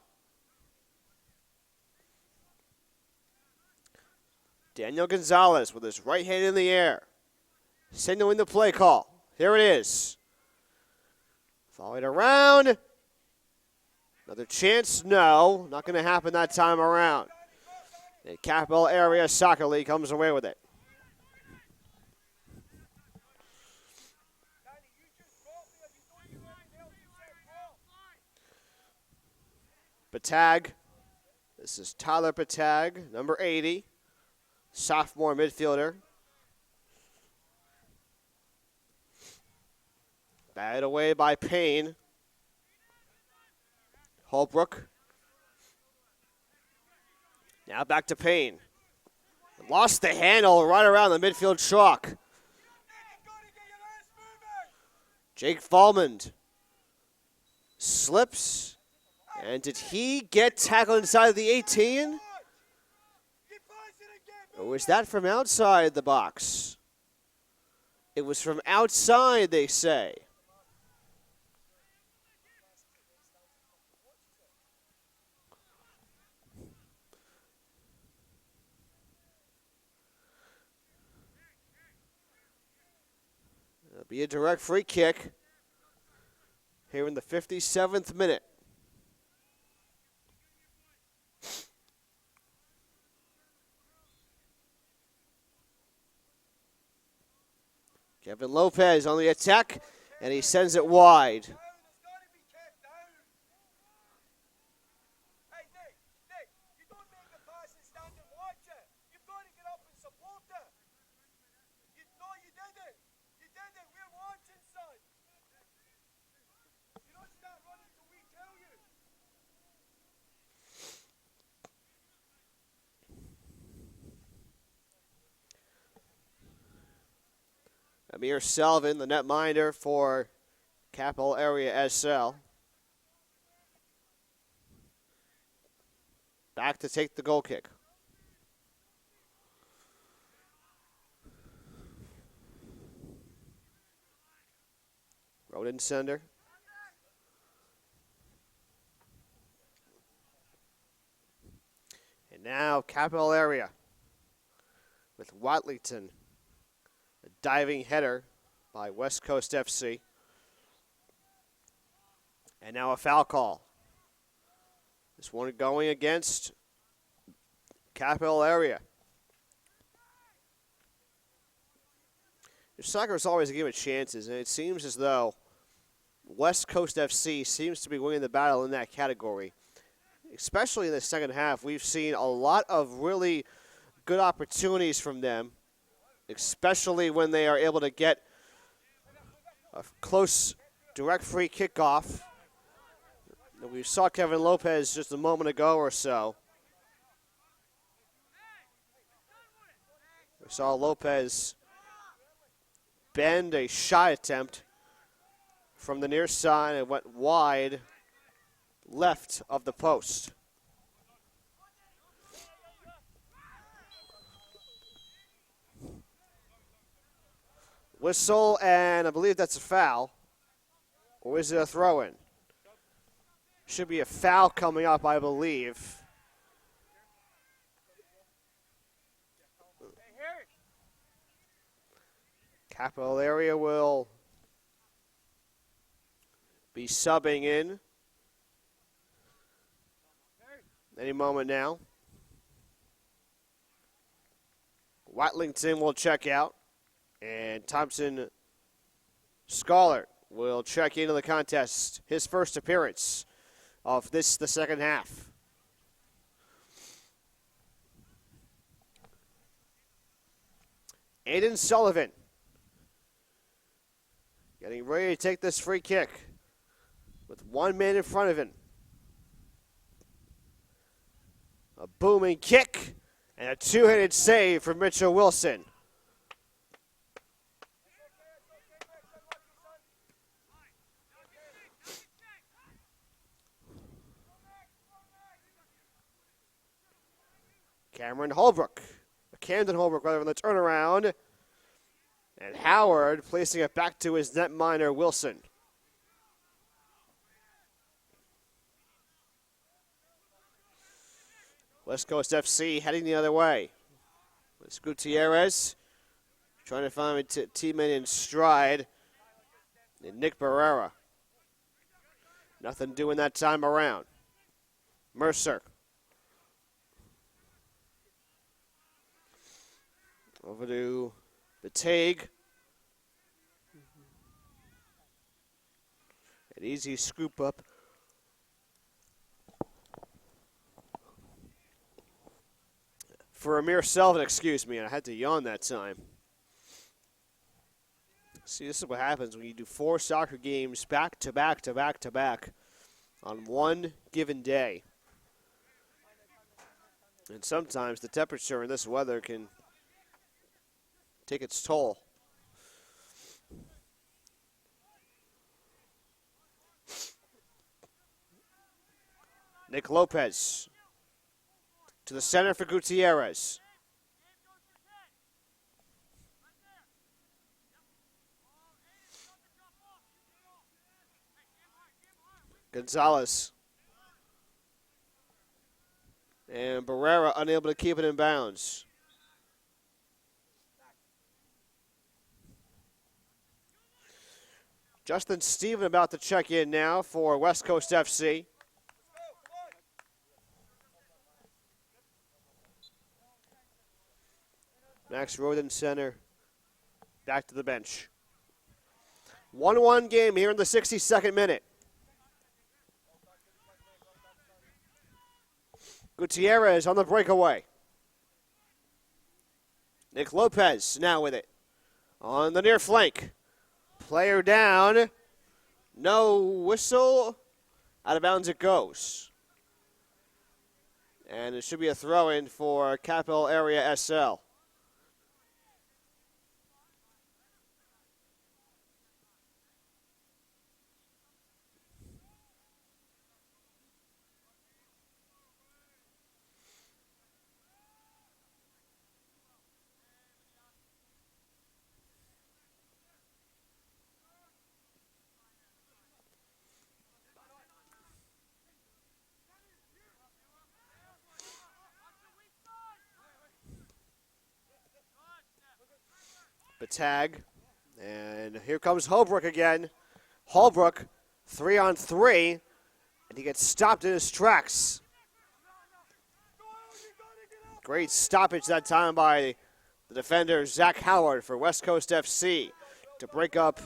S1: Daniel Gonzalez with his right hand in the air, signaling the play call. Here it is. Following around. Another chance? No, not going to happen that time around. The Capital Area Soccer League comes away with it. Patag. This is Tyler Patag, number 80, sophomore midfielder. Batted away by Payne. Holbrook. Now back to Payne. Lost the handle right around the midfield chalk. Jake Fallman slips. And did he get tackled inside of the 18? Or was that from outside the box? It was from outside, they say. It'll be a direct free kick here in the 57th minute. Kevin Lopez on the attack, and he sends it wide. Amir Selvin, the netminder for Capital Area SL. Back to take the goal kick. Roden sender. And now Capital Area with Watlington. A diving header by West Coast FC. And now a foul call. This one going against Capital Area. Soccer is always a game of chances, and it seems as though West Coast FC seems to be winning the battle in that category. Especially in the second half, we've seen a lot of really good opportunities from them, especially when they are able to get a close, direct free kickoff. We saw Kevin Lopez just a moment ago or so. We saw Lopez bend a shot attempt from the near side and went wide left of the post. Whistle, and I believe that's a foul. Or is it a throw-in? Should be a foul coming up, I believe. Capital Area will be subbing in any moment now. Watlington will check out, and Thompson Scholar will check into the contest. His first appearance of the second half. Aiden Sullivan getting ready to take this free kick with one man in front of him. A booming kick and a two-handed save from Mitchell Wilson. Camden Holbrook rather, on the turnaround. And Howard placing it back to his netminder, Wilson. West Coast FC heading the other way. It's Gutierrez trying to find a teammate in stride. And Nick Barrera. Nothing doing that time around. Mercer. Over to Batag. An easy scoop up. For Amir Selvin, excuse me, I had to yawn that time. See, this is what happens when you do 4 soccer games back to back to back to back on one given day. And sometimes the temperature in this weather can take its toll. Nick Lopez to the center for Gutierrez. Gonzalez. And Barrera unable to keep it in bounds. Justin Stephen about to check in now for West Coast FC. Max Roden center, back to the bench. 1-1 game here in the 62nd minute. Gutierrez on the breakaway. Nick Lopez now with it. On the near flank. Player down. No whistle. Out of bounds it goes. And it should be a throw-in for Capital Area SL. Batag. And here comes Holbrook again. Holbrook, 3-on-3, and he gets stopped in his tracks. Great stoppage that time by the defender, Zach Howard, for West Coast FC to break up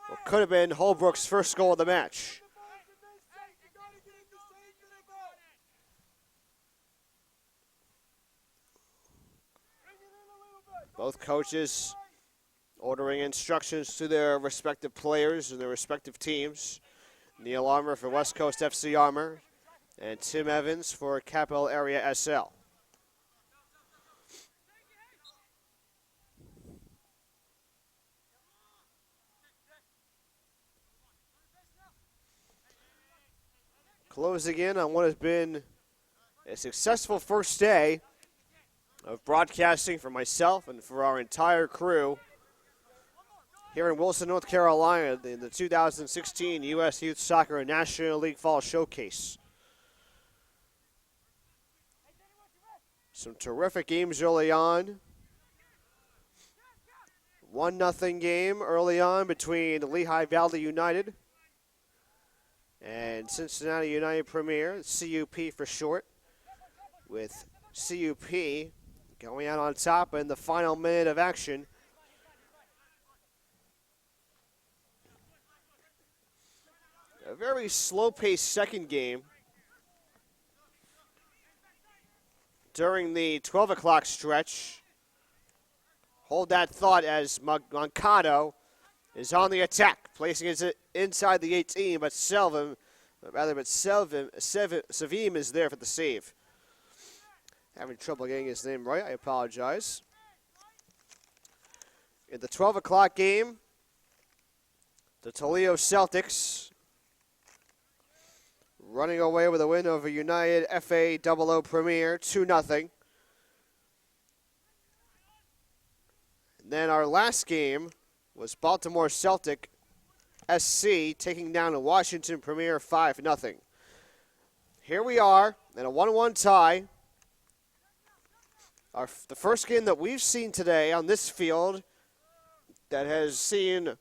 S1: what could have been Holbrook's first goal of the match. Both coaches ordering instructions to their respective players and their respective teams. Neil Armour for West Coast FC Armour and Tim Evans for Capital Area SL. Closing in on what has been a successful first day of broadcasting for myself and for our entire crew here in Wilson, North Carolina, in the 2016 U.S. Youth Soccer National League Fall Showcase. Some terrific games early on. 1-0 game early on between Lehigh Valley United and Cincinnati United Premier, CUP for short, with CUP going out on top in the final minute of action. A very slow-paced second game during the 12 o'clock stretch. Hold that thought as Moncado is on the attack, placing it inside the 18, but Savim is there for the save. Having trouble getting his name right, I apologize. In the 12 o'clock game, the Toledo Celtics running away with a win over United FA00 Premier, 2-0. And then our last game was Baltimore Celtic SC taking down a Washington Premier 5-0. Here we are in a 1-1 tie The first game that we've seen today on this field that has seen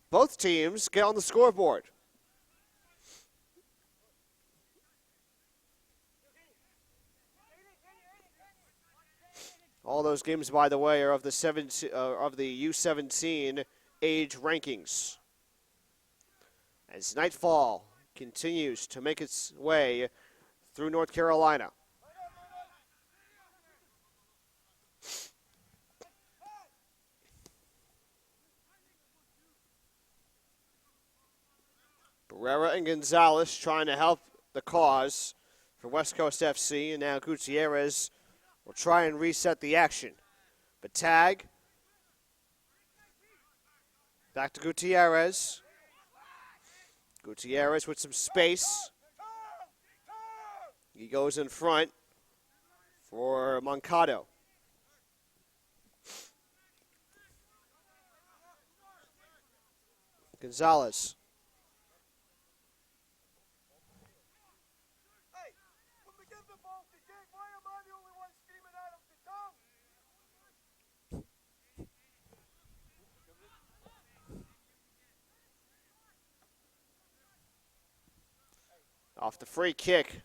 S1: both teams get on the scoreboard. All those games, by the way, are of the U17 age rankings. As nightfall continues to make its way through North Carolina. Barrera and Gonzalez trying to help the cause for West Coast FC, and now Gutierrez will try and reset the action. But tag. Back to Gutierrez. Gutierrez with some space. He goes in front for Moncado. Gonzalez. Off the free kick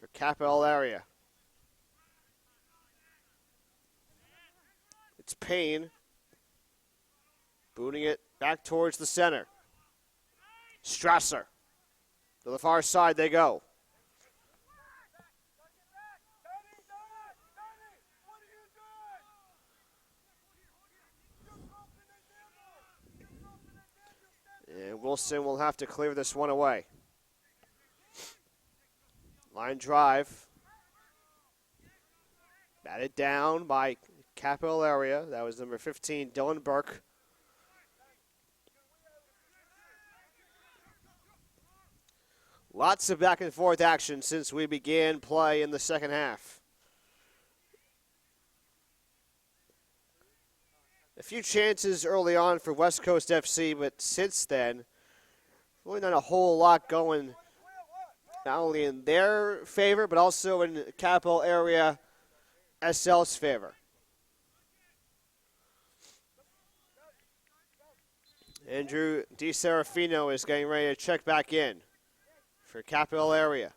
S1: for CASL area. It's Payne. Booting it back towards the center. Strasser. To the far side they go. And Wilson will have to clear this one away. Line drive. Batted down by CASL area. That was number 15, Dylan Burke. Lots of back and forth action since we began play in the second half. A few chances early on for West Coast FC, but since then, really not a whole lot going not only in their favor, but also in CASL area SL's favor. Andrew DiSerafino is getting ready to check back in for CASL area.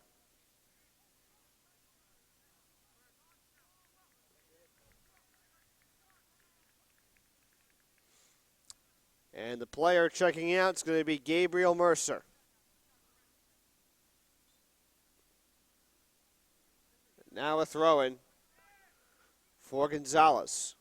S1: And the player checking out is going to be Gabriel Mercer. Now a throw-in for Gonzalez.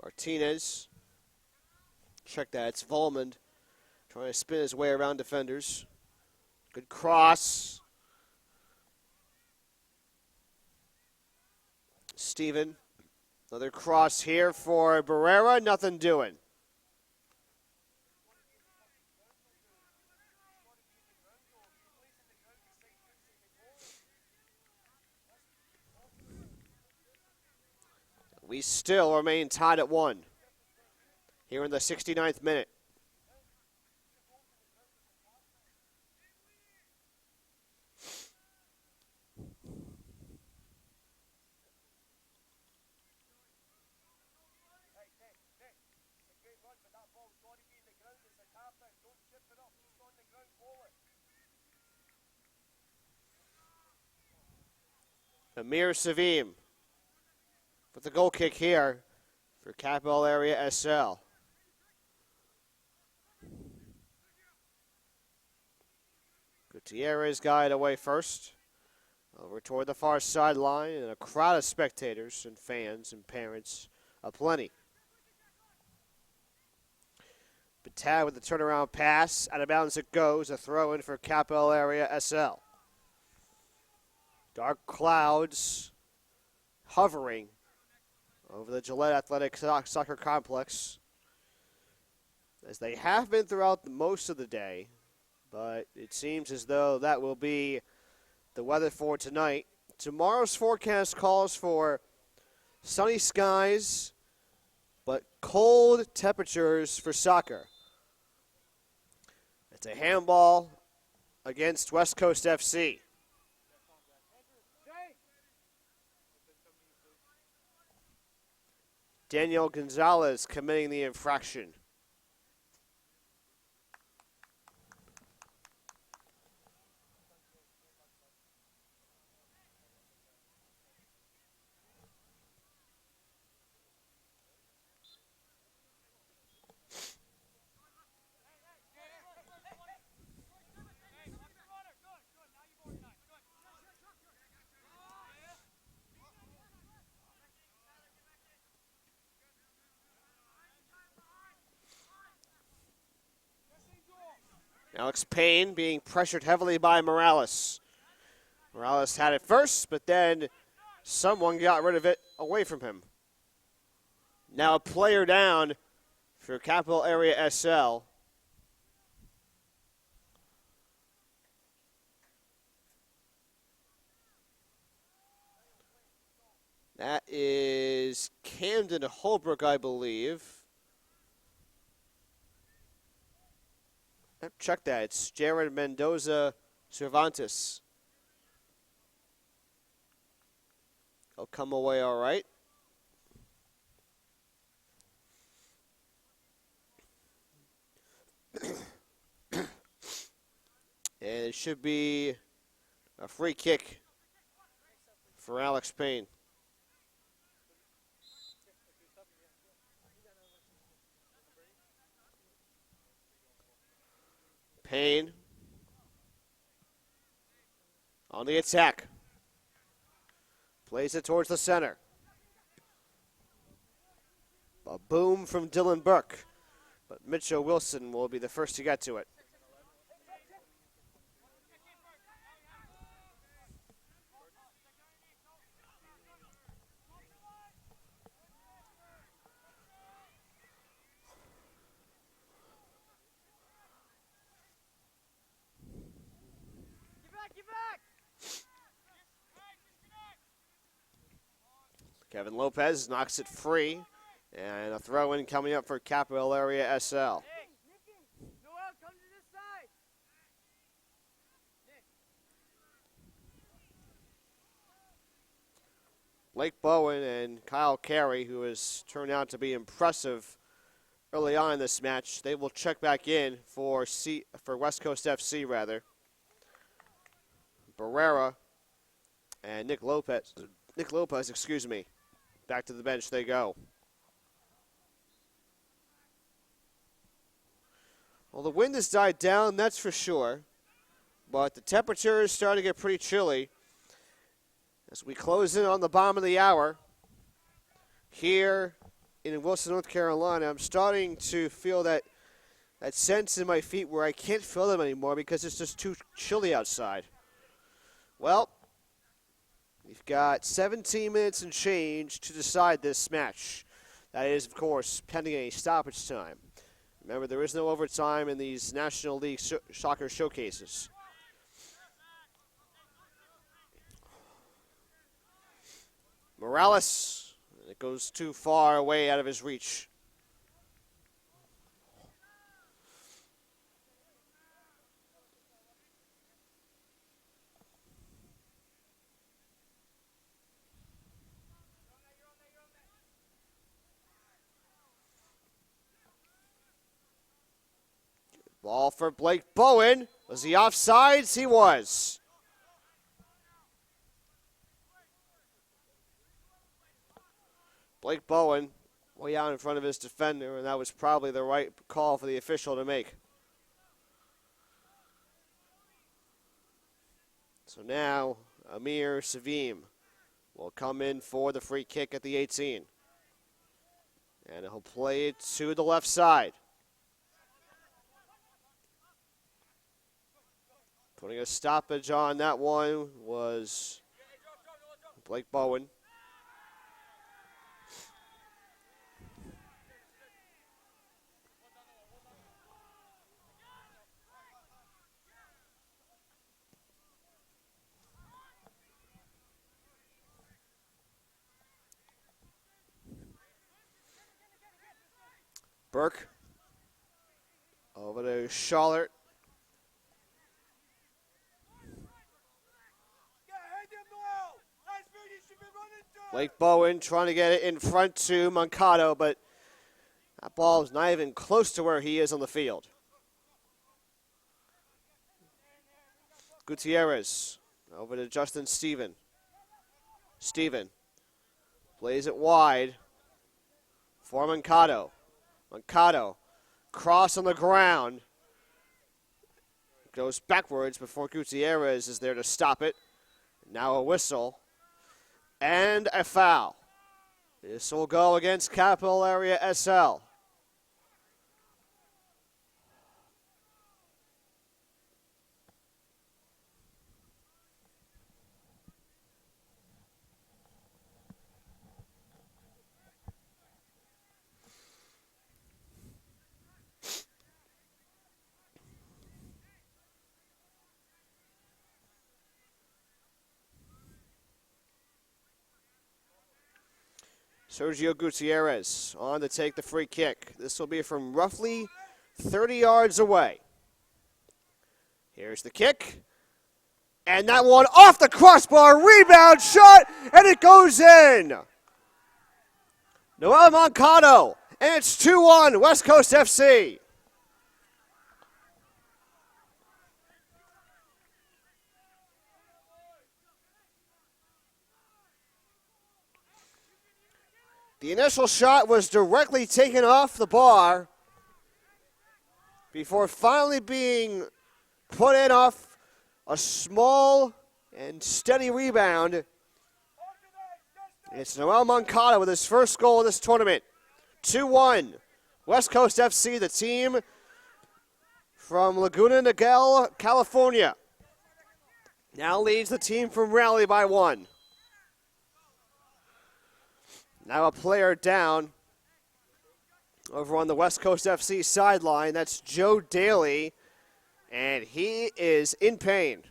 S1: Martinez. Check that. It's Volmond trying to spin his way around defenders. Good cross. Steven. Another cross here for Barrera. Nothing doing. We still remain tied at 1 here in the 69th minute. Amir Savim with the goal kick here for CASL area SL. Gutierrez guided away first. Over toward the far sideline, and a crowd of spectators and fans and parents aplenty. Batad with the turnaround pass. Out of bounds it goes. A throw in for CASL area SL. Dark clouds hovering over the Gillette Athletic Soccer Complex, as they have been throughout most of the day, but it seems as though that will be the weather for tonight. Tomorrow's forecast calls for sunny skies, but cold temperatures for soccer. It's a handball against West Coast FC. Daniel Gonzalez committing the infraction. Alex Payne being pressured heavily by Morales. Morales had it first, but then someone got rid of it away from him. Now a player down for Capital Area SL. That is Camden Holbrook, I believe. Check that. It's Jared Mendoza Cervantes. He'll come away all right. And it should be a free kick for Alex Payne. Payne on the attack. Plays it towards the center. A boom from Dylan Burke, but Mitchell Wilson will be the first to get to it. Kevin Lopez knocks it free, and a throw-in coming up for Capital Area SL. Blake Bowen and Kyle Carey, who has turned out to be impressive early on in this match, they will check back in for West Coast FC rather. Barrera and Nick Lopez, excuse me. Back to the bench they go. Well, the wind has died down, that's for sure. But the temperature is starting to get pretty chilly. As we close in on the bottom of the hour, here in Wilson, North Carolina, I'm starting to feel that sense in my feet where I can't feel them anymore because it's just too chilly outside. Well, we've got 17 minutes and change to decide this match. That is, of course, pending a stoppage time. Remember, there is no overtime in these National League soccer showcases. Morales, it goes too far away out of his reach. Ball for Blake Bowen. Was he offsides? He was. Blake Bowen way out in front of his defender, and that was probably the right call for the official to make. So now Amir Savim will come in for the free kick at the 18. And he'll play it to the left side. Putting a stoppage on that one was Blake Bowen. Burke over to Charlotte. Blake Bowen trying to get it in front to Mankato, but that ball is not even close to where he is on the field. Gutierrez over to Justin Steven. Steven plays it wide for Mankato. Mankato, cross on the ground. Goes backwards before Gutierrez is there to stop it. Now a whistle and a foul. This will go against Capital Area SL. Sergio Gutierrez on to take the free kick. This will be from roughly 30 yards away. Here's the kick. And that one off the crossbar, rebound shot, and it goes in. Noel Mankato, and it's 2-1 West Coast FC. The initial shot was directly taken off the bar before finally being put in off a small and steady rebound. It's Noel Mankato with his first goal of this tournament. 2-1. West Coast FC, the team from Laguna Niguel, California, now leads the team from Raleigh by 1. Now a player down over on the West Coast FC sideline. That's Joe Daly, and he is in pain.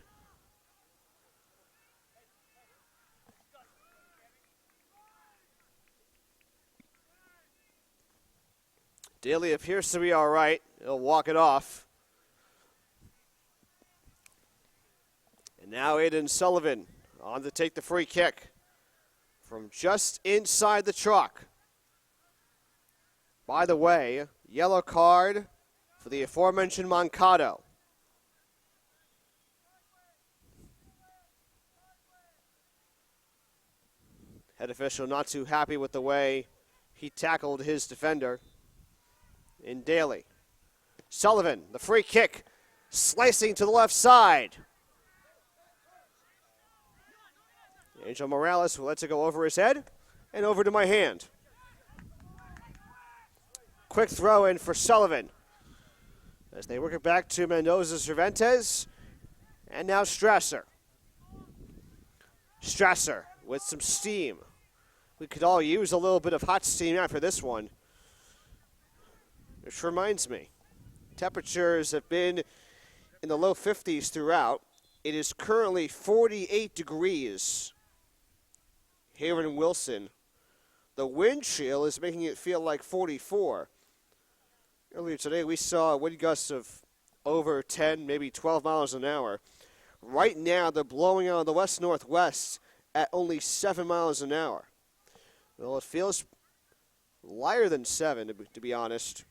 S1: Daly appears to be all right. He'll walk it off. And now Aiden Sullivan on to take the free kick from just inside the truck. By the way, yellow card for the aforementioned Mankato. Head official not too happy with the way he tackled his defender in Daly. Sullivan, the free kick, slicing to the left side. Angel Morales will let it go over his head and over to my hand. Quick throw in for Sullivan as they work it back to Mendoza Cervantes, and now Strasser. Strasser with some steam. We could all use a little bit of hot steam after this one. Which reminds me, temperatures have been in the low 50s throughout. It is currently 48 degrees here in Wilson. The wind chill is making it feel like 44. Earlier today, we saw wind gusts of over 10, maybe 12 miles an hour. Right now, they're blowing out of the west-northwest at only 7 miles an hour. Well, it feels lighter than 7, to be honest.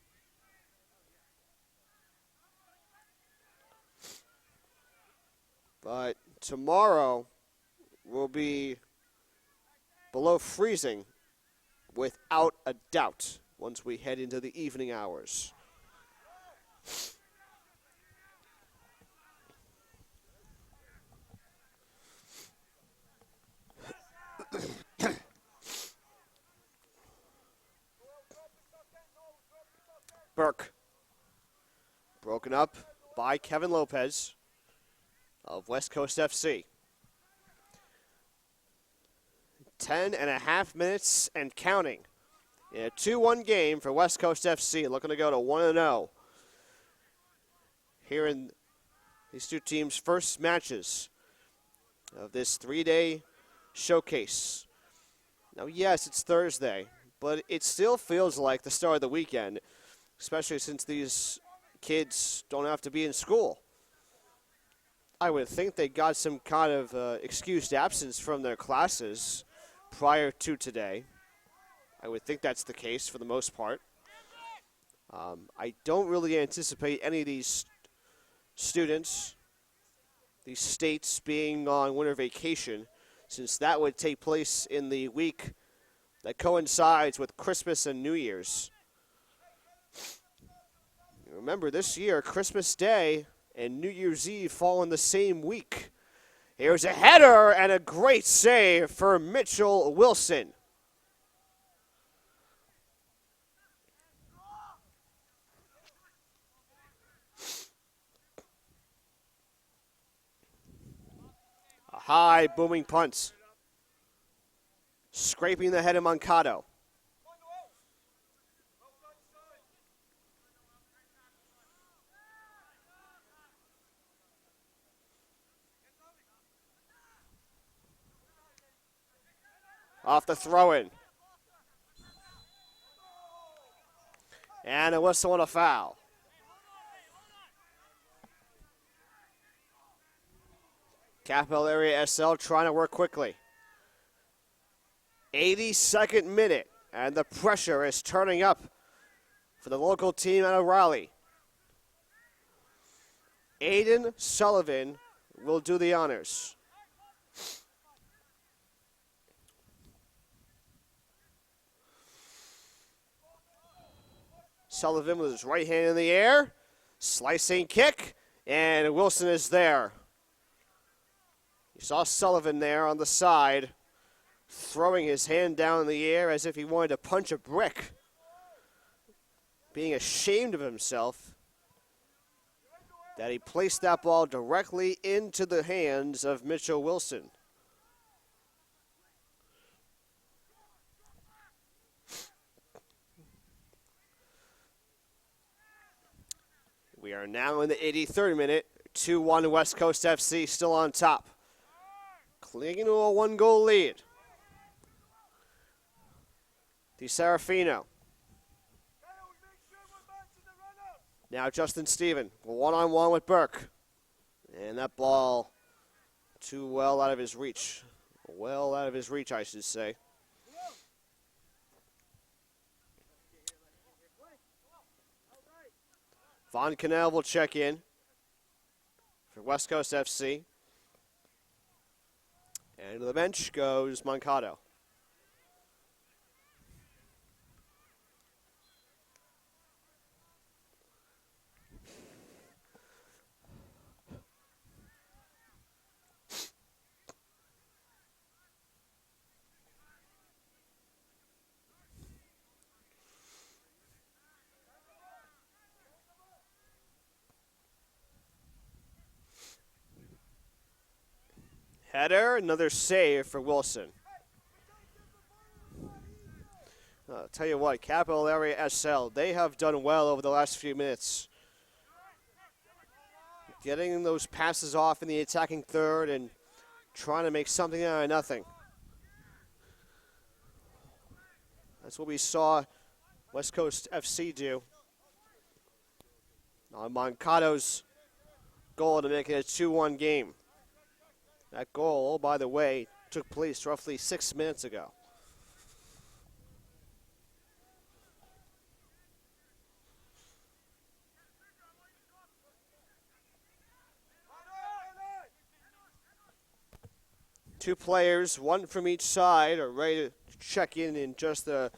S1: But tomorrow will be below freezing without a doubt once we head into the evening hours. Burke. Broken up by Kevin Lopez of West Coast FC. 10.5 minutes and counting in a 2-1 game for West Coast FC, looking to go to 1-0 here in these two teams' first matches of this 3-day showcase. Now, yes, it's Thursday, but it still feels like the start of the weekend. especially since these kids don't have to be in school. I would think they got some kind of excused absence from their classes prior to today. I would think that's the case for the most part. I don't really anticipate any of these students, these states, being on winter vacation, since that would take place in the week that coincides with Christmas and New Year's. Remember, this year, Christmas Day and New Year's Eve fall in the same week. Here's a header and a great save for Mitchell Wilson. A high booming punt. Scraping the head of Moncado. Off the throw-in. And a whistle and a foul. Capital Area SL trying to work quickly. 82nd minute, and the pressure is turning up for the local team out of Raleigh. Aiden Sullivan will do the honors. Sullivan with his right hand in the air, slicing kick, and Wilson is there. You saw Sullivan there on the side, throwing his hand down in the air as if he wanted to punch a brick, being ashamed of himself that he placed that ball directly into the hands of Mitchell Wilson. We are now in the 83rd minute. 2-1 West Coast FC still on top. Clinging to a one-goal lead. DiSerafino. Now Justin Stephen, one-on-one with Burke. And that ball too well out of his reach. Well out of his reach, I should say. Von Cannell will check in for West Coast FC. And to the bench goes Moncado. Header, another save for Wilson. I'll tell you what, Capital Area SL, they have done well over the last few minutes. Getting those passes off in the attacking third and trying to make something out of nothing. That's what we saw West Coast FC do on Moncado's goal to make it a 2-1 game. That goal, by the way, took place roughly 6 minutes ago. Two players, one from each side, are ready to check in just a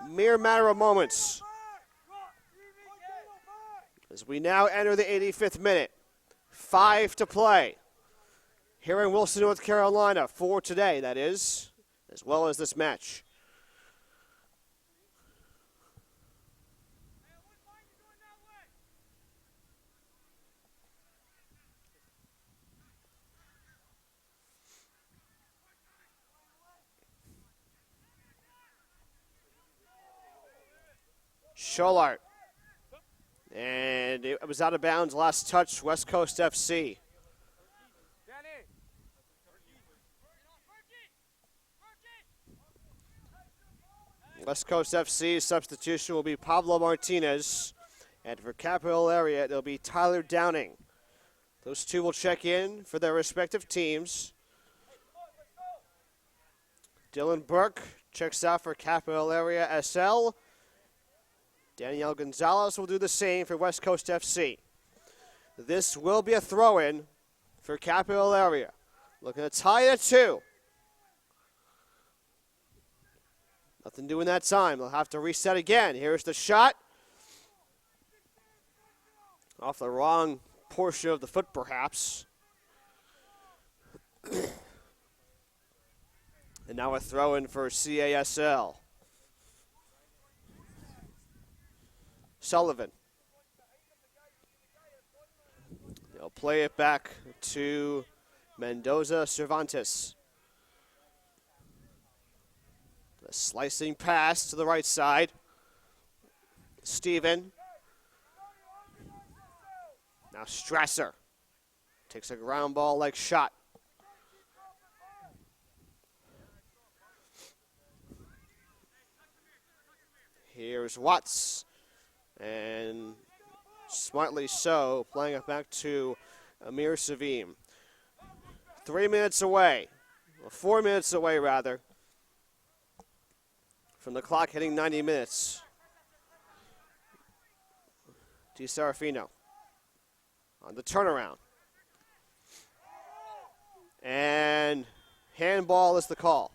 S1: mere matter of moments. As we now enter the 85th minute, 5 to play. Here in Wilson, North Carolina, for today, that is, as well as this match. Scholart. And it was out of bounds, last touch, West Coast FC. West Coast FC's substitution will be Pablo Martinez. And for Capital Area, it'll be Tyler Downing. Those two will check in for their respective teams. Dylan Burke checks out for Capital Area SL. Danielle Gonzalez will do the same for West Coast FC. This will be a throw-in for Capital Area. Looking to tie it at 2. Nothing doing that time. They'll have to reset again. Here's the shot. Off the wrong portion of the foot, perhaps. And now a throw-in for CASL. Sullivan. They'll play it back to Mendoza Cervantes. A slicing pass to the right side. Steven. Now Strasser takes a ground ball like shot. Here's Watts. And smartly so, playing it back to Amir Savim. 3 minutes away, or 4 minutes away rather, from the clock hitting 90 minutes. Di Serafino on the turnaround. And handball is the call.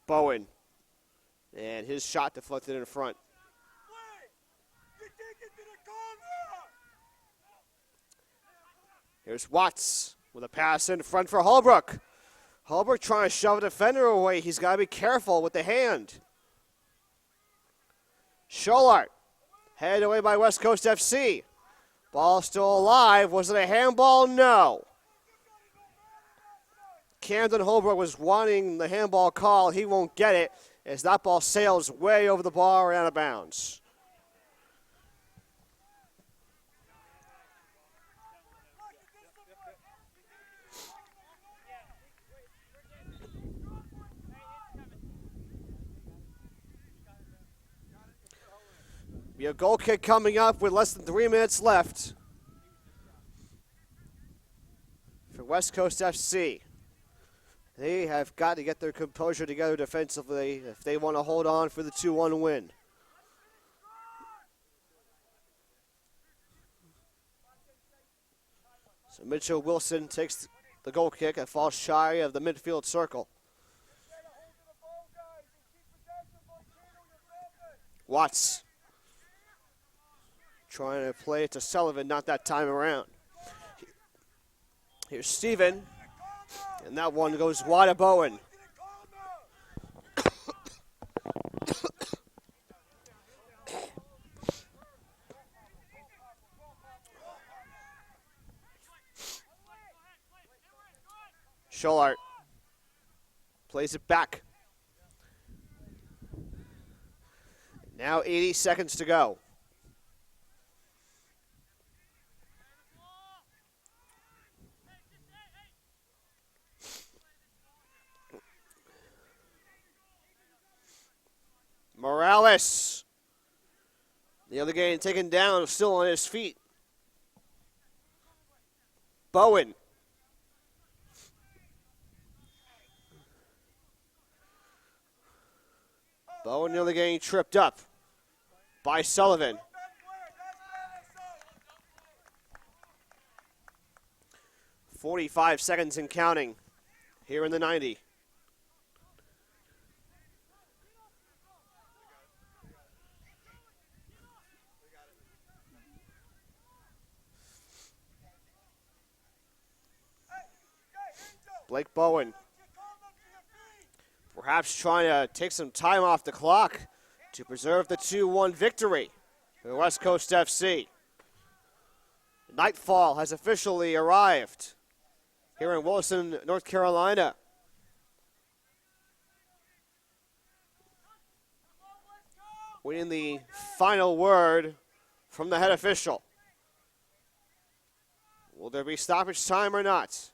S1: Bowen. And his shot deflected in front. Here's Watts with a pass in front for Holbrook. Holbrook trying to shove a defender away. He's got to be careful with the hand. Scholart headed away by West Coast FC. Ball still alive. Was it a handball? No. Camden Holbrook was wanting the handball call. He won't get it as that ball sails way over the bar and out of bounds. Be a goal kick coming up with less than 3 minutes left for West Coast FC. They have got to get their composure together defensively if they want to hold on for the 2-1 win. So Mitchell Wilson takes the goal kick and falls shy of the midfield circle. Watts trying to play it to Sullivan, not that time around. Here's Steven. And that one goes wide of Bowen. Scholart plays it back. Now 80 seconds to go. Morales. The other game taken down, still on his feet. Bowen. Bowen nearly getting tripped up by Sullivan. .45 seconds and counting here in the 90. Blake Bowen perhaps trying to take some time off the clock to preserve the 2-1 victory for West Coast FC. Nightfall has officially arrived here in Wilson, North Carolina. Waiting the final word from the head official. Will there be stoppage time or not?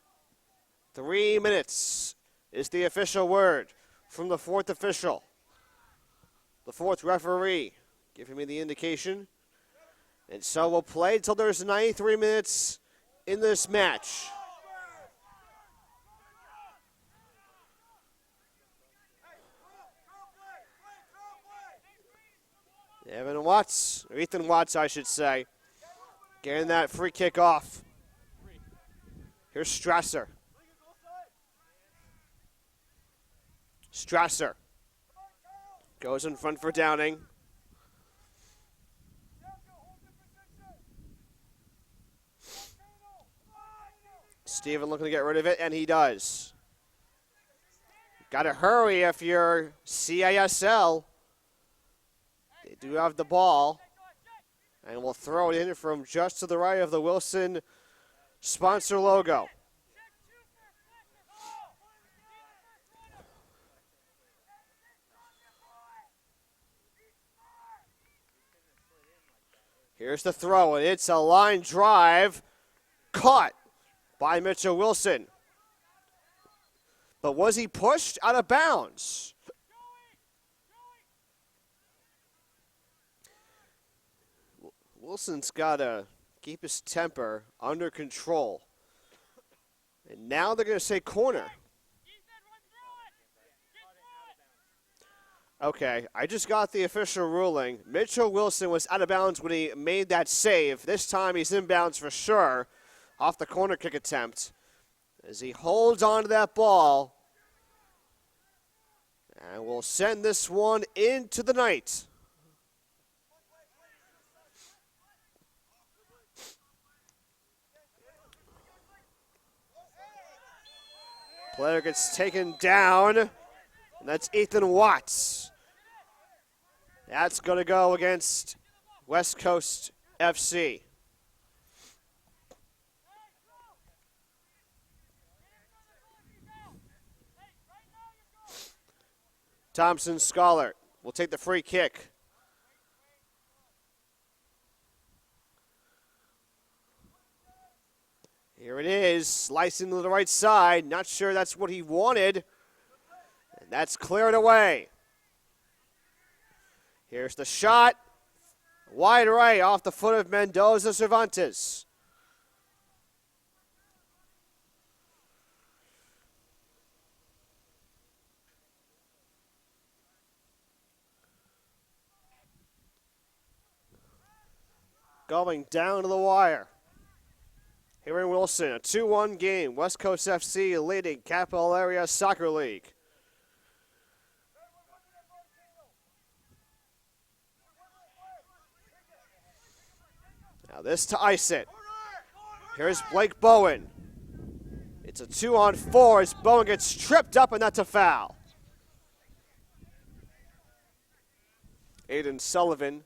S1: 3 minutes is the official word from the fourth official. The fourth referee giving me the indication. And so we'll play until there's 93 minutes in this match. Ethan Watts, I should say, getting that free kick off. Here's Strasser. Strasser goes in front for Downing. Steven looking to get rid of it, and he does. Got to hurry if you're CASL. They do have the ball, and we'll throw it in from just to the right of the Wilson sponsor logo. Here's the throw, and it's a line drive caught by Mitchell Wilson. But was he pushed out of bounds? Wilson's got to keep his temper under control. And now they're going to say corner. Okay, I just got the official ruling. Mitchell Wilson was out of bounds when he made that save. This time he's in bounds for sure off the corner kick attempt as he holds on to that ball. And we'll send this one into the night. Player gets taken down, and that's Ethan Watts. That's going to go against West Coast FC. Thompson Scholar will take the free kick. Here it is, slicing to the right side. Not sure that's what he wanted. And that's cleared away. Here's the shot. Wide right off the foot of Mendoza Cervantes. Going down to the wire. Here in Wilson, a 2-1 game. West Coast FC leading Capital Area Soccer League. Now this to ice it. Here's Blake Bowen. It's a 2-on-4 as Bowen gets tripped up, and that's a foul. Aiden Sullivan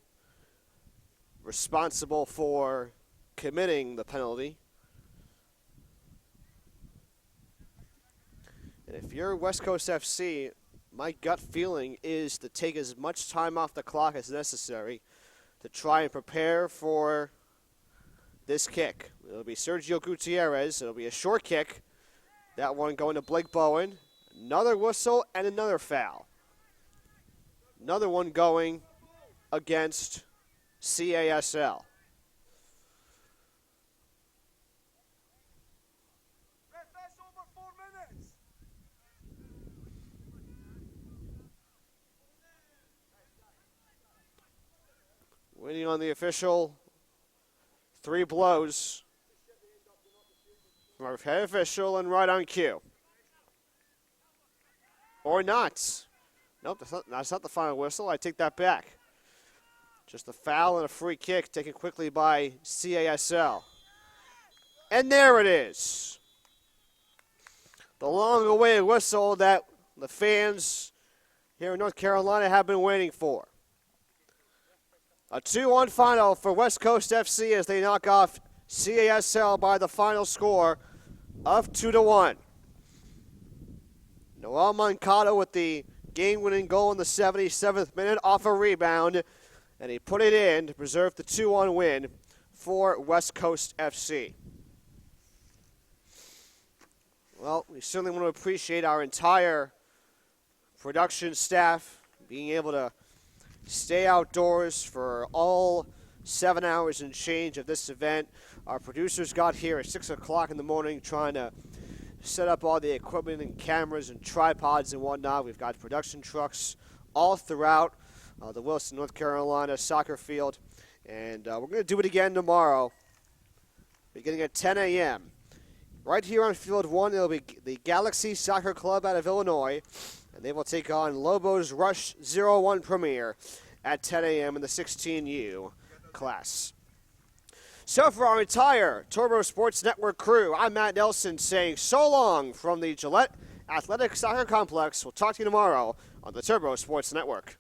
S1: responsible for committing the penalty. And if you're West Coast FC, my gut feeling is to take as much time off the clock as necessary to try and prepare for this kick. It'll be Sergio Gutierrez. It'll be a short kick. That one going to Blake Bowen. Another whistle and another foul. Another one going against CASL. Waiting on the official. 3 blows from our head official and right on cue. Or not. Nope, that's not the final whistle. I take that back. Just a foul and a free kick taken quickly by CASL. And there it is. The long-awaited whistle that the fans here in North Carolina have been waiting for. A 2-1 final for West Coast FC as they knock off CASL by the final score of 2-1. Noel Moncada with the game-winning goal in the 77th minute off a rebound, and he put it in to preserve the 2-1 win for West Coast FC. Well, we certainly want to appreciate our entire production staff being able to stay outdoors for all 7 hours and change of this event. Our producers got here at 6 o'clock in the morning trying to set up all the equipment and cameras and tripods and whatnot. We've got production trucks all throughout the Wilson, North Carolina soccer field. And we're going to do it again tomorrow, beginning at 10 a.m. Right here on Field 1, it'll be the Galaxy Soccer Club out of Illinois, and they will take on Lobos Rush 01 Premier at 10 a.m. in the 16U class. So for our entire Turbo Sports Network crew, I'm Matt Nelson saying so long from the Gillette Athletic Soccer Complex. We'll talk to you tomorrow on the Turbo Sports Network.